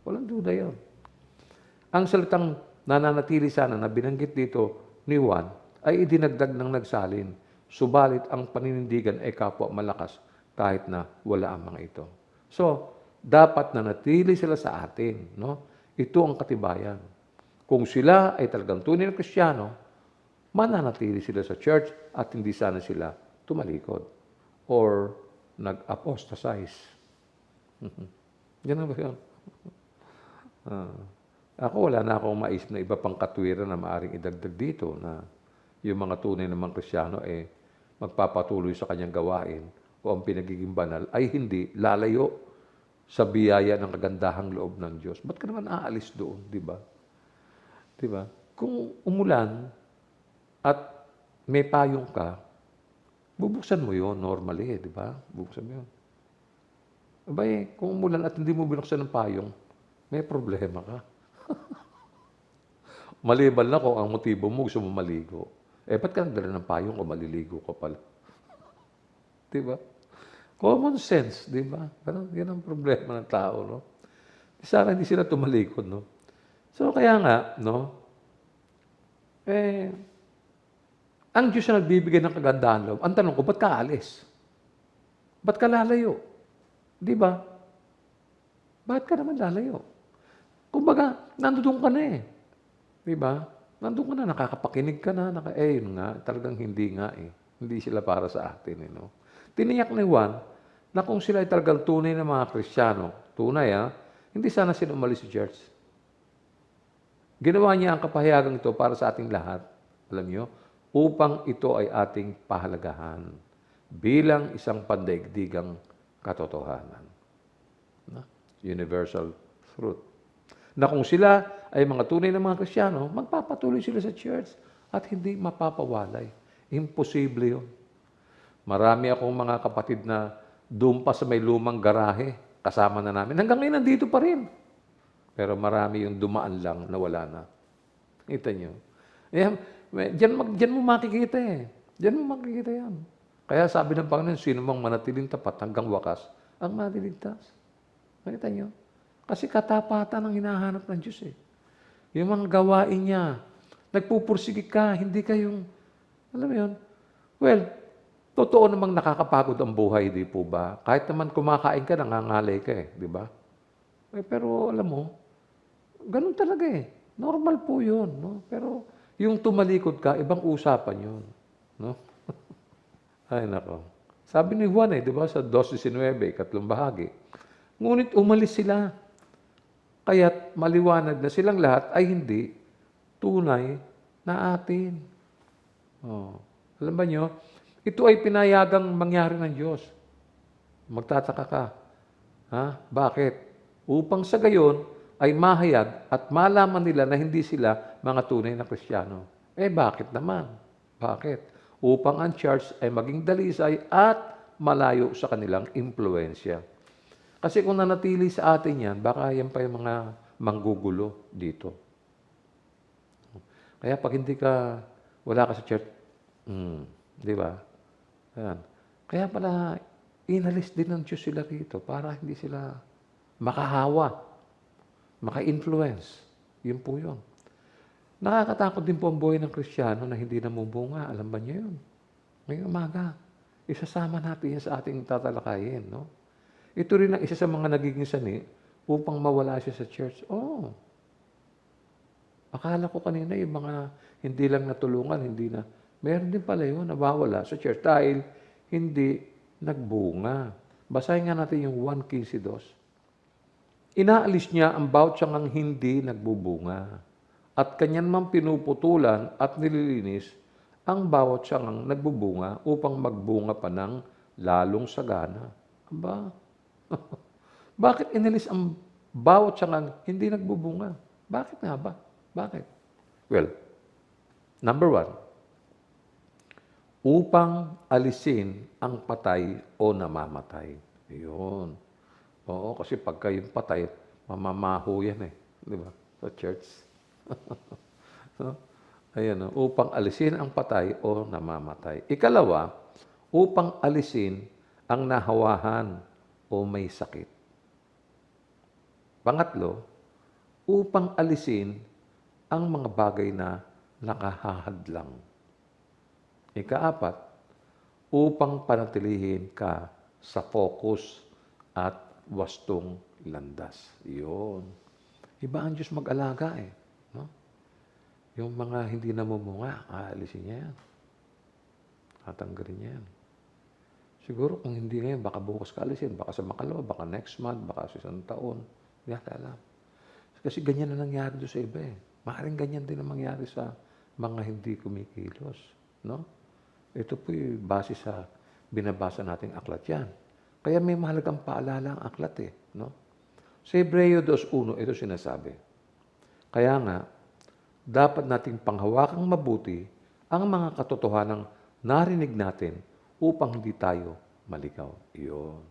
Walang duda yun. Ang salitang nananatili sana na binanggit dito ni Juan ay idinagdag ng nagsalin. Subalit ang paninindigan ay kapwa malakas kahit na wala ang mga ito. So, dapat nanatili sila sa atin. No? Ito ang katibayan. Kung sila ay talagang tunay na Kristiyano, mananatili sila sa church at hindi sana sila tumalikod or nag-apostatize. Yan ba yun? Ako wala na akong maisip na iba pang katwiran na maaring idagdag dito na yung mga tunay namang Kristiyano magpapatuloy sa kanyang gawain o ang pinagiging banal ay hindi lalayo sa biyaya ng kagandahang loob ng Diyos. Ba't ka naman aalis doon, di ba? Di ba? Kung umulan at may payong ka, bubuksan mo yun normally, di ba? Bubuksan mo yun. Abay, kung umulan at hindi mo binuksan ng payong, may problema ka. Maliban na kung ang motibo mo gusto mo maligo. Ba't ka nagdala ng payong kung maliligo ka pala? Di ba? Common sense, di ba? Yan ang problema ng tao, no? Sana hindi sila tumalikod, no? So, kaya nga, no? Ang Diyos na nagbibigay ng kagandahan loob. Ang tanong ko, ba't ka alis? Ba't ka lalayo? Di ba? Bakit ka naman lalayo? Kumbaga, nandoon ka na eh. Di ba? Nandoon ka na, nakakapakinig ka na. Yun nga, talagang hindi nga eh. Hindi sila para sa atin eh, no? Tiniyak ni Juan na kung sila ay talagang tunay na mga Kristiyano, tunay hindi sana sila umalis sa church. Ginawa niya ang kapahayagang ito para sa ating lahat, alam niyo, upang ito ay ating pahalagahan bilang isang pandaigdigang katotohanan. Universal truth. Na kung sila ay mga tunay na mga Kristiyano, magpapatuloy sila sa church at hindi mapapawalay. Imposible yun. Marami akong mga kapatid na doon pa sa may lumang garahe, kasama na namin. Hanggang ngayon, nandito pa rin. Pero marami yung dumaan lang na wala na. Kita nyo? Diyan mo makikita eh. Diyan mo makikita yan. Kaya sabi ng Panginoon, sino mang manatiling tapat hanggang wakas, ang maliligtas. Nakita nyo? Kasi katapatan ang hinahanap ng Diyos eh. Yung mga gawain niya, nagpupursige ka, hindi ka yung, alam mo yun? Well, totoo namang nakakapagod ang buhay, di po ba? Kahit naman kumakain ka, nangangalay ka eh, di ba? Pero alam mo, ganun talaga eh. Normal po yun, no? Pero yung tumalikod ka, ibang usapan yun, no? Ay, nako. Sabi ni Juan di ba, sa 12:19, ikatlong bahagi, ngunit umalis sila. Kaya't maliwanag na silang lahat ay hindi tunay na atin. Alam ba nyo? Ito ay pinayagang mangyari ng Diyos. Magtataka ka. Bakit? Upang sa gayon ay mahayag at malaman nila na hindi sila mga tunay na Kristiyano. Bakit naman? Bakit? Upang ang church ay maging dalisay at malayo sa kanilang impluensya. Kasi kung nanatili sa atin yan, baka yan pa yung mga manggugulo dito. Kaya pag hindi ka, wala ka sa church, di ba? Ayan. Kaya pala, inalis din ng Diyos sila rito para hindi sila makahawa, maka-influence. Yun po yun. Nakakatakot din po ang buhay ng Kristiyano na hindi namubunga. Alam ba niyo yun? Ngayong umaga, isasama natin yan sa ating tatalakayin, no? Ito rin ang isa sa mga nagiging sani upang mawala siya sa church. Akala ko kanina yung mga hindi lang natulungan, hindi na Meron din pala yun, nawawala sa church dahil hindi nagbunga. Basahin nga natin yung 1:2. Inaalis niya ang bawat siyang hindi nagbubunga. At kanyan man pinuputulan at nililinis ang bawat siyang nagbubunga upang magbunga pa ng lalong sagana. Aba, bakit inalis ang bawat siyang hindi nagbubunga? Bakit nga ba? Bakit? Well, number 1, upang alisin ang patay o namamatay. Yun. Oo, kasi pagka yung patay, mamamaho yan eh. Di ba? Sa church. So, ayan, upang alisin ang patay o namamatay. Ikalawa, upang alisin ang nahawahan o may sakit. Pangatlo, upang alisin ang mga bagay na nakahahadlang. Ikaapat, upang panatilihin ka sa focus at wastong landas. Yun. Iba ang Diyos mag-alaga eh. No? Yung mga hindi namumunga, aalisin niya yan. Tatanggalin niya yan. Siguro kung hindi ngayon, baka bukas ka alisin, baka sa makalawa, baka next month, baka sa isang taon. Hindi natin alam. Kasi ganyan na nangyari doon sa iba eh. Maaaring ganyan din ang mangyari sa mga hindi kumikilos. No? Ito po'y base sa binabasa nating aklat yan. Kaya may mahalagang paalala ang aklat eh. No? Sa Hebreo 2:1, ito sinasabi. Kaya nga, dapat nating panghawakang mabuti ang mga katotohanang narinig natin upang hindi tayo maligaw. Iyon.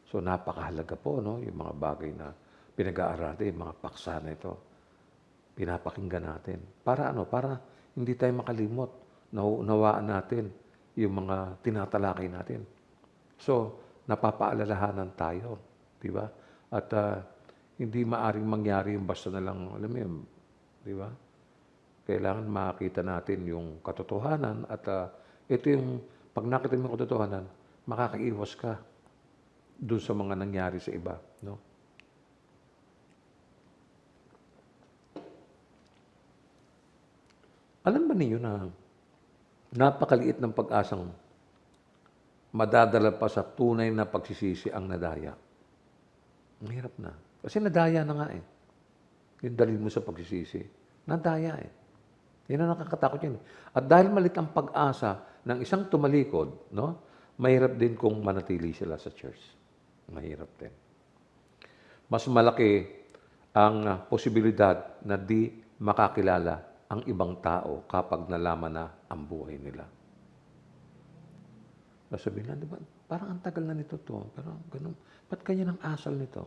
So napakahalaga po, no? Yung mga bagay na pinag-aaralan, yung mga paksa na ito. Pinapakinggan natin. Para ano? Para hindi tayo makalimot. Nauunawaan natin yung mga tinatalakay natin. So, napapaalalahanan tayo, di ba? At hindi maaring mangyari yung basta na lang, alam mo yun, di ba? Kailangan makita natin yung katotohanan at ito yung, pag nakita mo yung katotohanan, makakaiwas ka dun sa mga nangyari sa iba, no? Alam ba ninyo na napakaliit ng pag-asang madadala pa sa tunay na pagsisisi ang nadaya? Mahirap na. Kasi nadaya na nga eh. Yung dalhin mo sa pagsisisi. Nadaya eh. Yan ang nakakatakot yan. At dahil malit ang pag-asa ng isang tumalikod, no, mahirap din kung manatili sila sa church. Mahirap din. Mas malaki ang posibilidad na di makakilala ang ibang tao kapag nalaman na ang buhay nila. Sabihin na, di ba, parang ang tagal na nito to. Pero ganun, ba't ganyan ang asal nito?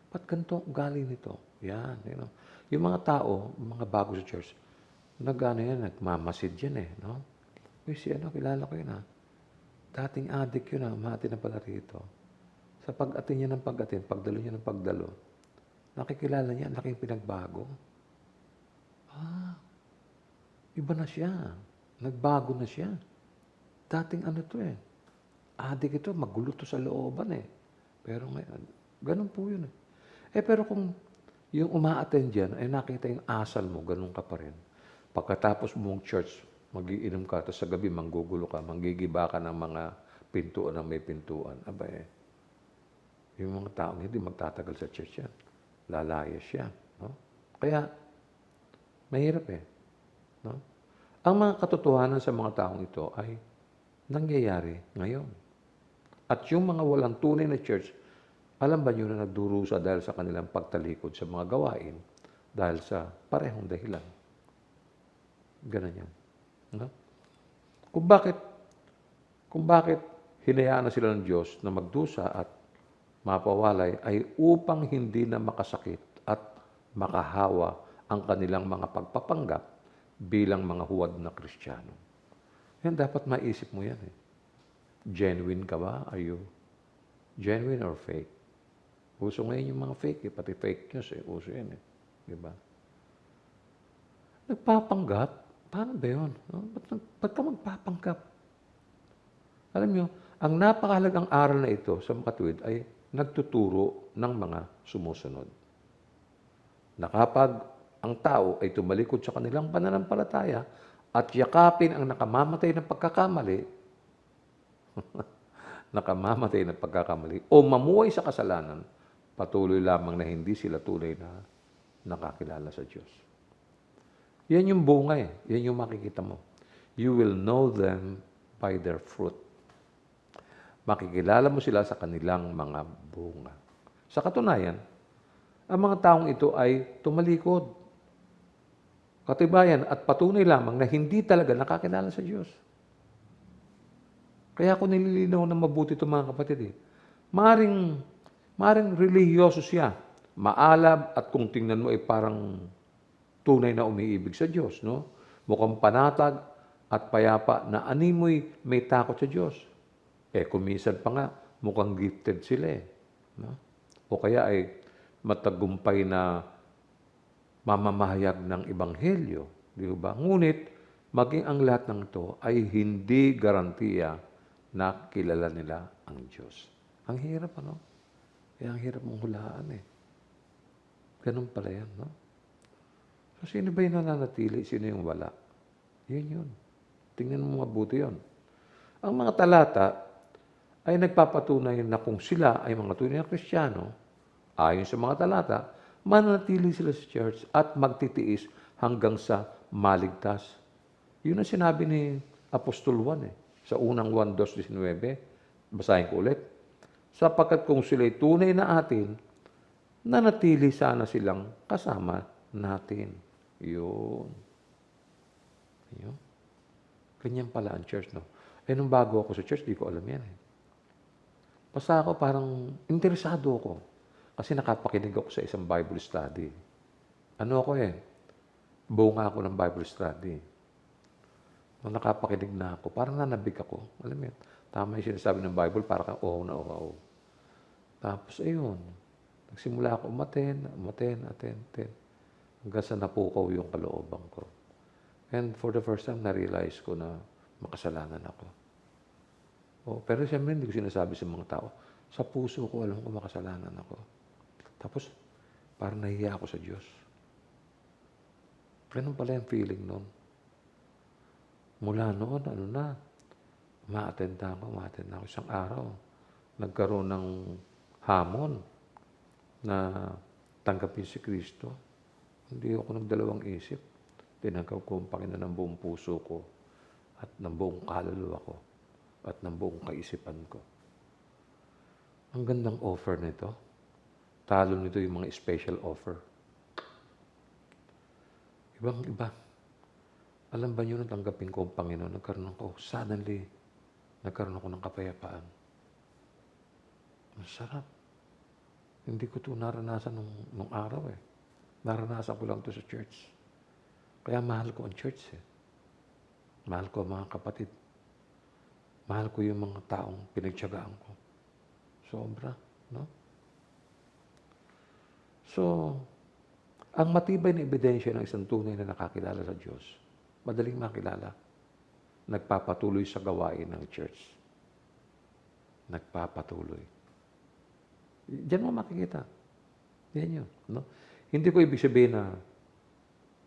Ba't ganito ugali nito? Yan, you know. Yung mga tao, mga bago sa church, nagmamasid yan eh, no? Uy, si ano, kilala ko yun ah. Dating addict yun ah, umati na pala rito. Sa pag-atin niya ng pag-atin, pagdalo niya ng pagdalo, nakikilala niya, laking pinagbago. Iba na siya. Nagbago na siya. Dating ano to eh. Adik ito, magulo to sa looban eh. Pero ngayon, ganun po yun eh. Pero kung yung uma-attend dyan, ay nakita yung asal mo, ganun ka pa rin. Pagkatapos mong church, magiinom ka, tapos sa gabi manggugulo ka, manggigiba ka ng mga pintuan ng may pintuan. Aba eh, yung mga taong hindi magtatagal sa church yan. Lalayas siya. No? Kaya, mahirap eh. No? Ang mga katotohanan sa mga taong ito ay nangyayari ngayon. At yung mga walang tunay na church, alam ba nyo na nagdurusa dahil sa kanilang pagtalikod sa mga gawain dahil sa parehong dahilan. Ganun yan. No? Kung bakit hinayaan na sila ng Diyos na magdusa at mapawalay ay upang hindi na makasakit at makahawa ang kanilang mga pagpapanggap bilang mga huwad na Kristiyano. Yan, dapat maisip mo yan eh. Genuine ka ba? Are you genuine or fake? Uso ngayon yung mga fake eh. Pati fake news eh. Uso yan eh. Diba? Nagpapanggap? Paano ba yun? No? Ba't ka magpapanggap? Alam nyo, ang napakahalagang aral na ito sa makatuwid ay nagtuturo ng mga sumusunod. Na kapag ang tao ay tumalikod sa kanilang pananampalataya at yakapin ang nakamamatay ng pagkakamali, o mamuhay sa kasalanan, patuloy lamang na hindi sila tunay na nakakilala sa Diyos. Yan yung bunga eh. Yan yung makikita mo. You will know them by their fruit. Makikilala mo sila sa kanilang mga bunga. Sa katunayan, ang mga taong ito ay tumalikod, katibayan at patunay lamang na hindi talaga nakakilala sa Diyos. Kaya ako nililinaw na mabuti ito mga kapatid. Maring relihiyoso siya. Maalab at kung tingnan mo ay parang tunay na umiibig sa Diyos. No? Mukhang panatag at payapa na animoy may takot sa Diyos. Kuminsan pa nga, mukhang gifted sila eh. No? O kaya ay matagumpay na mamamahayag ng Ebanghelyo. Di ba? Ngunit, maging ang lahat ng ito ay hindi garantiya na kilala nila ang Diyos. Ang hirap, ano? Kaya ang hirap mong hulaan eh. Ganun pala yan, no? So, sino ba yung nananatili? Sino yung wala? Yun. Tingnan mo mabuti yun. Ang mga talata ay nagpapatunay na kung sila ay mga tunay na Kristiyano, ayon sa mga talata, mananatili sila sa church at magtitiis hanggang sa maligtas. Yun ang sinabi ni Apostol Juan sa unang 1:2-19. Basahin ko ulit. Sapagkat kung sila'y tunay na atin, nanatili sana silang kasama natin. Yun. Ganyan pala ang church, no? Nung bago ako sa church, di ko alam yan Basta ako parang interesado ako. Kasi nakapakinig ako sa isang Bible study. Ano ako bunga ako ng Bible study. Nung nakapakinig na ako, parang nanabig ako. Alam mo yun, tama yung sinasabi ng Bible, parang na oo. Tapos ayun, nagsimula ako umaten. Hanggang sa napukaw yung kalooban ko. And for the first time, na-realize ko na makasalanan ako. Pero siyempre, hindi ko sinasabi sa mga tao. Sa puso ko, alam ko makasalanan ako. Tapos, parang nahiya ako sa Diyos. Ganun pala yung feeling noon. Mula noon, ma-attend ako isang araw. Nagkaroon ng hamon na tanggapin si Kristo. Hindi ako nagdalawang isip. Tinanggap ko ang Panginoon ng buong puso ko at ng buong kaluluwa ko at ng buong kaisipan ko. Ang gandang offer nito. Talo nito yung mga special offer. Ibang-iba. Alam ba nyo, natanggapin ko ang Panginoon, suddenly, nagkaroon ako ng kapayapaan. Ang sarap. Hindi ko ito naranasan nung araw Naranasan ko lang ito sa church. Kaya mahal ko ang church Mahal ko ang mga kapatid. Mahal ko yung mga taong pinagtiyagaan ko. Sobra, no? So, ang matibay na ebidensya ng isang tunay na nakakilala sa Diyos, madaling makilala, nagpapatuloy sa gawain ng church. Nagpapatuloy. Diyan mo makikita. Yan yun, no? Hindi ko ibig sabihin na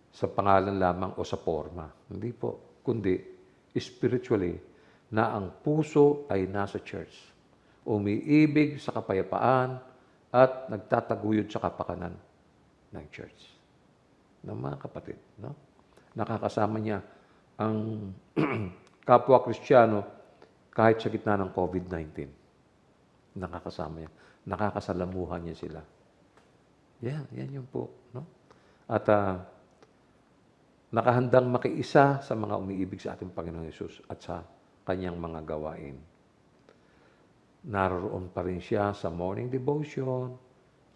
sa pangalan lamang o sa forma. Hindi po. Kundi, spiritually, na ang puso ay nasa church. Umiibig sa kapayapaan at nagtataguyod sa kapakanan ng church. Ng mga kapatid. No? Nakakasama niya ang kapwa Kristiyano kahit sa gitna ng COVID-19. Nakakasama niya. Nakakasalamuhan niya sila. Yan yung po. No? At nakahandang makiisa sa mga umiibig sa ating Panginoong Hesus at sa kanyang mga gawain. Naroon pa rin siya sa morning devotion,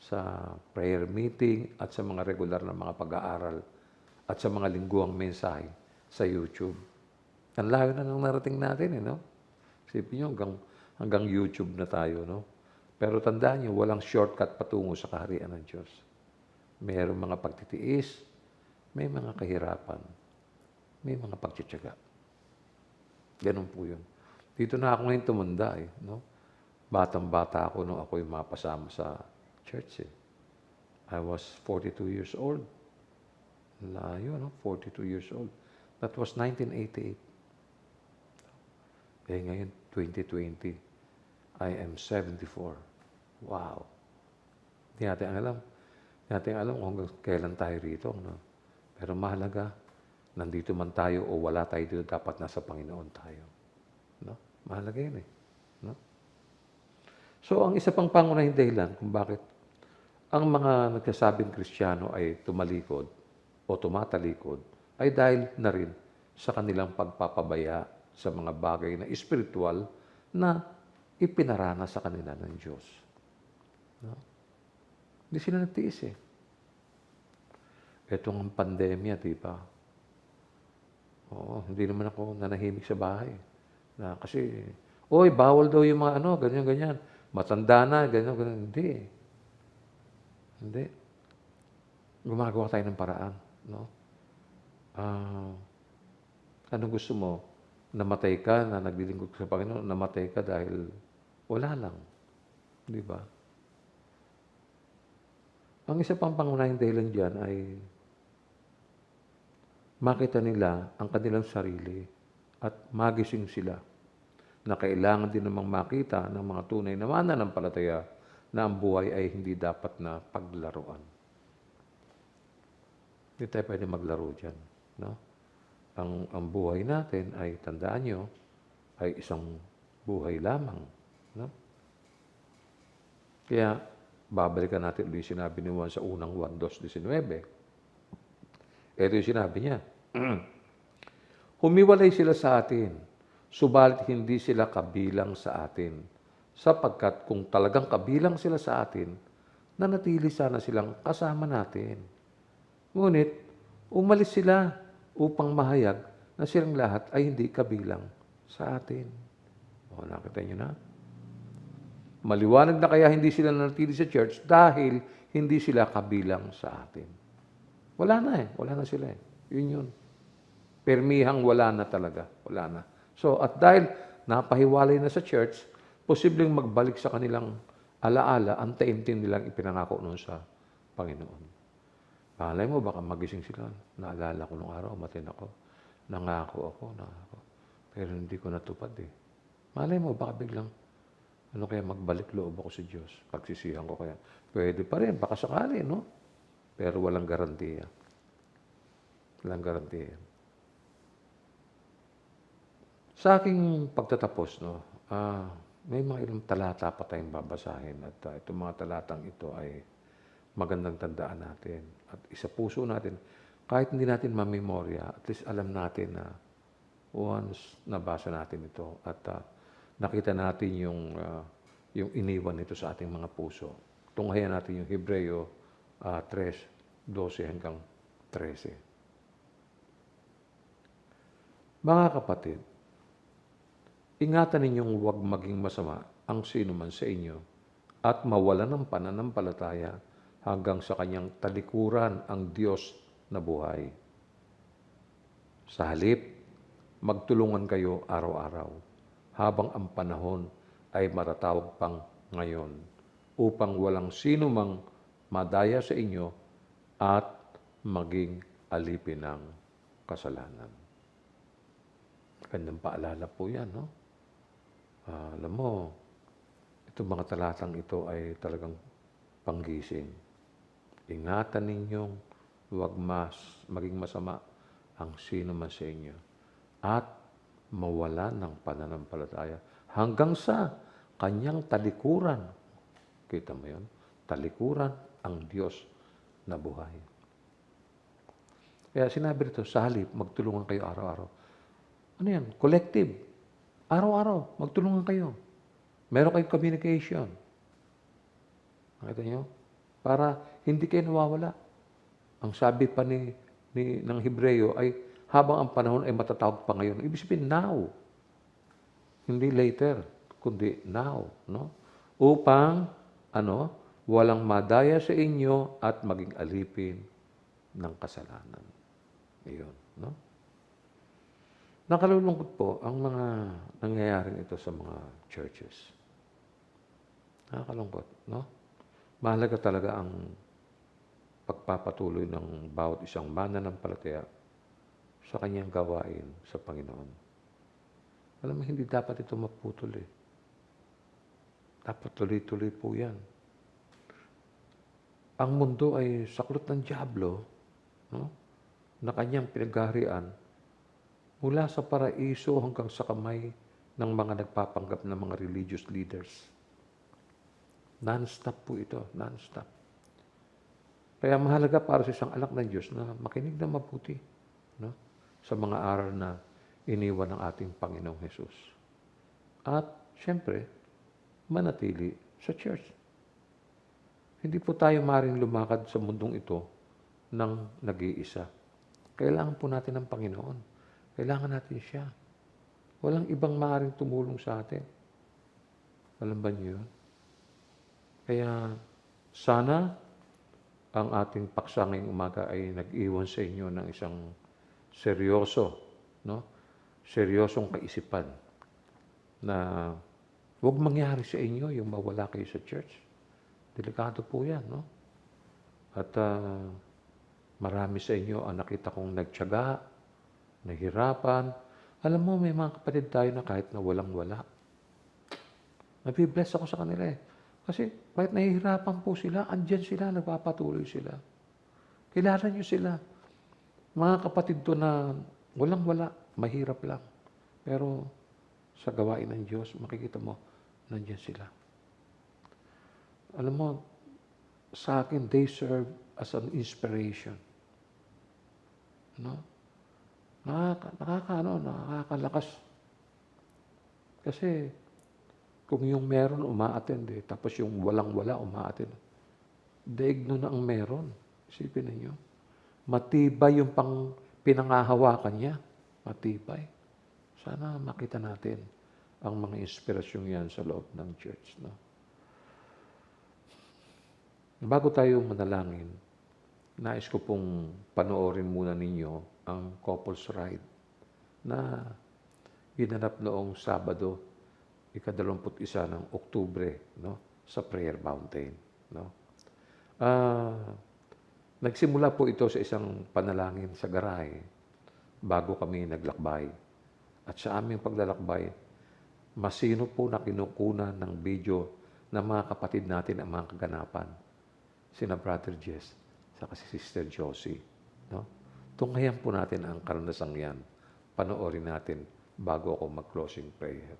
sa prayer meeting, at sa mga regular na mga pag-aaral, at sa mga lingguang mensahe sa YouTube. Ang layo na nang narating natin, no? Isipin nyo, hanggang YouTube na tayo, no? Pero tandaan nyo, walang shortcut patungo sa kaharian ng Diyos. Mayroong mga pagtitiis, may mga kahirapan, may mga pagtsatsaga. Ganun po yun. Dito na ako ngayon tumanda, no? Batang-bata ako nung ako yung mapasama sa church, I was 42 years old. Layo, no? 42 years old. That was 1988. Eh ngayon, 2020, I am 74. Wow! Hindi natin alam. Hindi natin alam kung kailan tayo rito. No? Pero mahalaga, nandito man tayo o wala tayo dito, dapat nasa Panginoon tayo. No? Mahalaga yun eh. No? So, ang isa pang pangunahing dahilan kung bakit ang mga nagsasabing Kristiyano ay tumalikod o tumatalikod ay dahil na rin sa kanilang pagpapabaya sa mga bagay na espiritual na ipinarana sa kanila ng Diyos. No? Hindi sila nagtiis eh. Itong pandemya, di ba? Oo, hindi naman ako nanahimik sa bahay. Na kasi, oy, bawal daw yung mga ganyan-ganyan. Matanda na, ganyan-ganyan. Hindi. Hindi. Gumagawa tayo ng paraan. No? Anong gusto mo? Namatay ka na naglilingkod sa Panginoon, namatay ka dahil wala lang. Di ba? Ang isa pang pangunahing dahilan diyan ay makita nila ang kanilang sarili at magising sila na kailangan din namang makita ng mga tunay na mananampalataya na ang buhay ay hindi dapat na paglaruan. Hindi tayo pwede maglaro dyan. No? Ang buhay natin ay, tandaan nyo, ay isang buhay lamang. No? Kaya, babalikan natin ulit sinabi ni Juan sa unang 1:2:19. Ito yung sinabi niya. Humiwalay sila sa atin, subalit hindi sila kabilang sa atin. Sapagkat kung talagang kabilang sila sa atin, nanatili sana silang kasama natin. Ngunit, umalis sila upang mahayag na silang lahat ay hindi kabilang sa atin. O, nakita niyo na? Maliwanag na kaya hindi sila nanatili sa church dahil hindi sila kabilang sa atin. Wala na eh. Wala na sila eh. Yun. Permihang wala na talaga. Wala na. So, at dahil napahiwalay na sa church, posibleng magbalik sa kanilang alaala ang taimtim nilang ipinangako noon sa Panginoon. Malay mo, baka magising sila. Naalala ko nung araw, matin ako. Nangako ako. Pero hindi ko natupad eh. Malay mo, baka biglang, kaya magbalik loob ako sa Diyos. Pagsisihan ko kaya. Pwede pa rin, baka sakali, no? Pero walang garantiya. Walang garantiya. Sa aking pagtatapos, no, may mga ilang talata pa tayong babasahin. At itong mga talatang ito ay magandang tandaan natin. At isa puso natin, kahit hindi natin mamemorya, at least alam natin na once nabasa natin ito at nakita natin yung iniwan nito sa ating mga puso. Tunghayan natin yung Hebreo 3:12 hanggang 13. Mga kapatid, ingatan ninyong huwag maging masama ang sino man sa inyo at mawalan ng pananampalataya hanggang sa kanyang talikuran ang Diyos na buhay. Sa halip, magtulungan kayo araw-araw habang ang panahon ay matatawag pang ngayon upang walang sino mang madaya sa inyo at maging alipin ng kasalanan. Kanyang paalala po yan, no? Alam mo, itong mga talatang ito ay talagang panggising. Ingatan ninyong huwag maging masama ang sino man sa inyo at mawala ng pananampalataya hanggang sa kanyang talikuran. Kita mo yun? Talikuran ang Diyos na buhay. Kaya sinabi rito, sa halip, magtulungan kayo araw-araw. Ano yan? Collective. Araw-araw, magtulungan kayo. Meron kayong communication. Nakita niyo? Para hindi kayo nawawala. Ang sabi pa ng Hebreo ay habang ang panahon ay matatawag pa ngayon. Ibig sabihin, now. Hindi later, kundi now. No? Upang, walang madaya sa inyo at maging alipin ng kasalanan. Iyon. No? Nakalulungkot po ang mga nangyayaring ito sa mga churches. Nakakalungkot, no? Mahalaga talaga ang pagpapatuloy ng bawat isang mananampalataya sa kanyang gawain sa Panginoon. Alam mo, hindi dapat ito maputol eh. Dapat tuloy-tuloy po yan. Ang mundo ay saklot ng dyablo, no? Na kanyang pinaghaharian mula sa paraiso hanggang sa kamay ng mga nagpapanggap na mga religious leaders. Non-stop po ito, non-stop. Kaya mahalaga para sa isang anak ng Diyos na makinig na mabuti, no? Sa mga aral na iniwan ng ating Panginoong Hesus. At, siyempre, manatili sa church. Hindi po tayo maaaring lumakad sa mundong ito ng nag-iisa. Kailangan po natin ng Panginoon. Kailangan natin siya. Walang ibang maaaring tumulong sa atin. Alam ba niyo yun? Kaya, sana ang ating paksa ngayong umaga ay nag-iwan sa inyo ng isang seryoso, no? Seryosong kaisipan na huwag mangyari sa inyo yung mawala kayo sa church. Delikado po yan, no? At marami sa inyo ang nakita kong nagtiyaga, nahirapan. Alam mo, may mga kapatid tayo na kahit na walang-wala. Nabibless ako sa kanila eh. Kasi kahit nahihirapan po sila, andyan sila, nagpapatuloy sila. Kilala nyo sila. Mga kapatid to na walang-wala, mahirap lang. Pero sa gawain ng Diyos, makikita mo, nandyan sila. Alam mo, sa akin, they serve as an inspiration. No? Nakakalakas. Kasi, kung yung meron, umaattend eh. Tapos yung walang-wala, umaattend. Daig nun ang meron. Isipin ninyo. Matibay yung pinangahawakan niya. Matibay. Sana makita natin ang mga inspirasyon yan sa loob ng church. No? Bago tayo manalangin, nais ko pong panoorin muna ninyo ang Couples Ride na ginanap noong Sabado, ika-21 ng Oktubre, no, sa Prayer Mountain. No? Nagsimula po ito sa isang panalangin sa garahe bago kami naglakbay. At sa aming paglalakbay, masino po na kinukunan ng video ng mga kapatid natin ang mga kaganapan. Sina Brother Jess, saka si Sister Josie. No? Tunghayan po natin ang karanasang yan. Panoorin natin bago ako mag-closing prayer.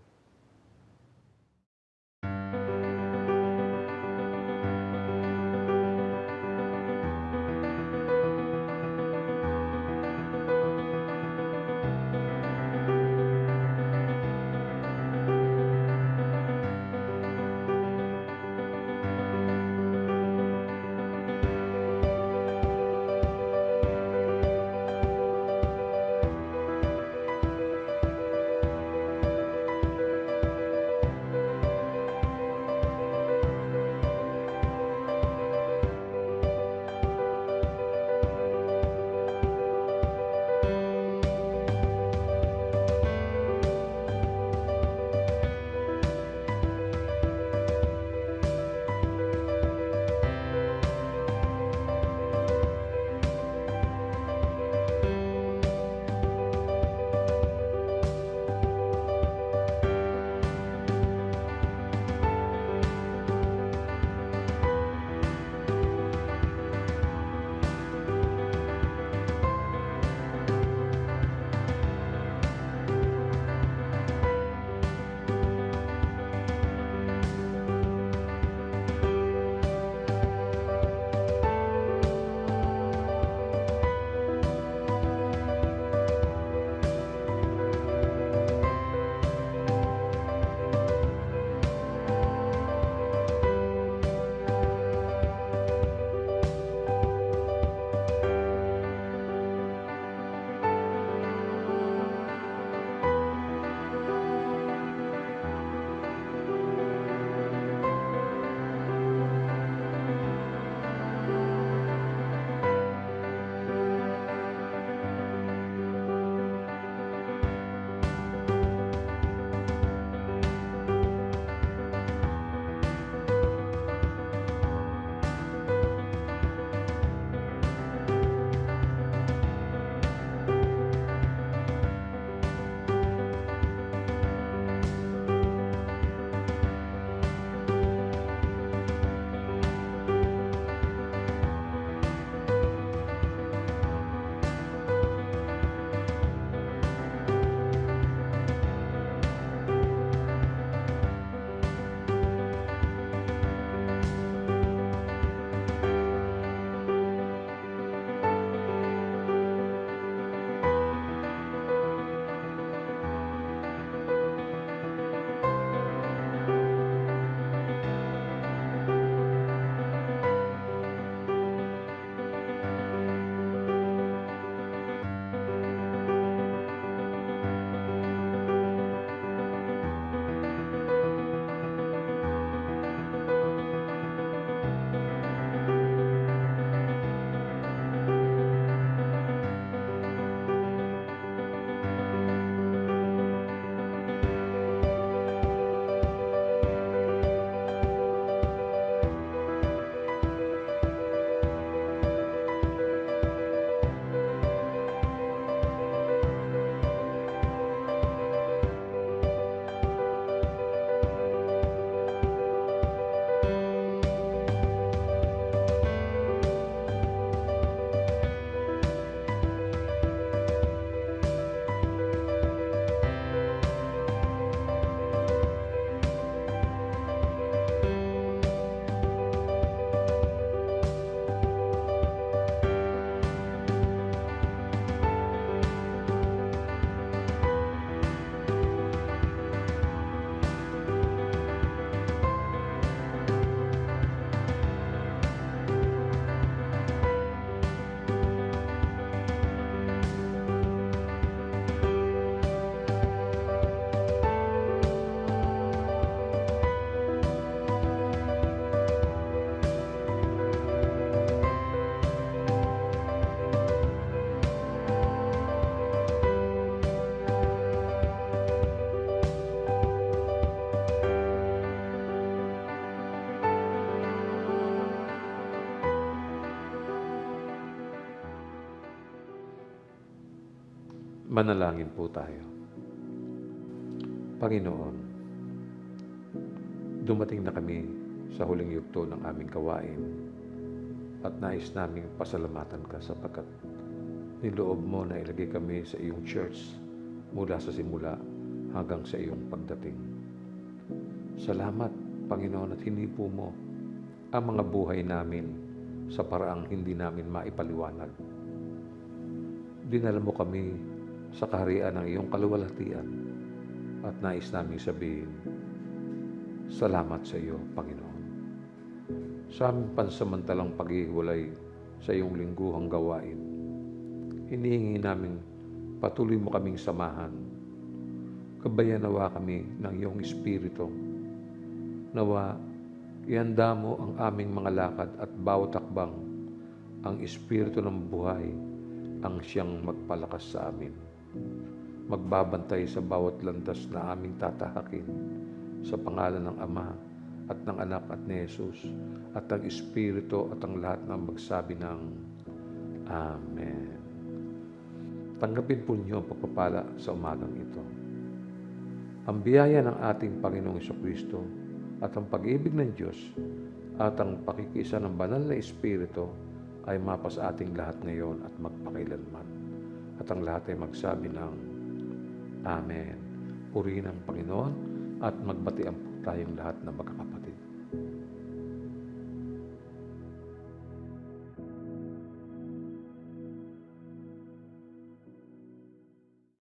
Manalangin po tayo. Panginoon, dumating na kami sa huling yugto ng aming gawain at nais naming pasalamatan ka sapagkat niloob mo na ilagay kami sa iyong church mula sa simula hanggang sa iyong pagdating. Salamat, Panginoon, at hinipo mo ang mga buhay namin sa paraang hindi namin maipaliwanag. Dinala mo kami sa kaharian ng iyong kaluwalhatian at nais naming sabihin, salamat sa iyo, Panginoon. Sa aming pansamantalang paghihiwalay sa iyong lingguhang gawain, hinihingi namin patuloy mo kaming samahan. Gabayan nawa kami ng iyong Espiritu. Nawa, ihanda mo ang aming mga lakad at bawat takbang. Ang Espiritu ng buhay ang siyang magpalakas sa amin. Magbabantay sa bawat landas na aming tatahakin sa pangalan ng Ama at ng Anak at ni Jesus at ng Espiritu at ang lahat ng magsabi ng Amen. Tanggapin po niyo ang pagpapala sa umagang ito. Ang biyaya ng ating Panginoong Jesucristo at ang pag-ibig ng Diyos at ang pakikiisa ng banal na Espiritu ay mapa sa ating lahat ngayon at magpakailanman. At ang lahat ay magsabi ng Amen. Purihin ang Panginoon at magbatian po tayong lahat na magkakapatid.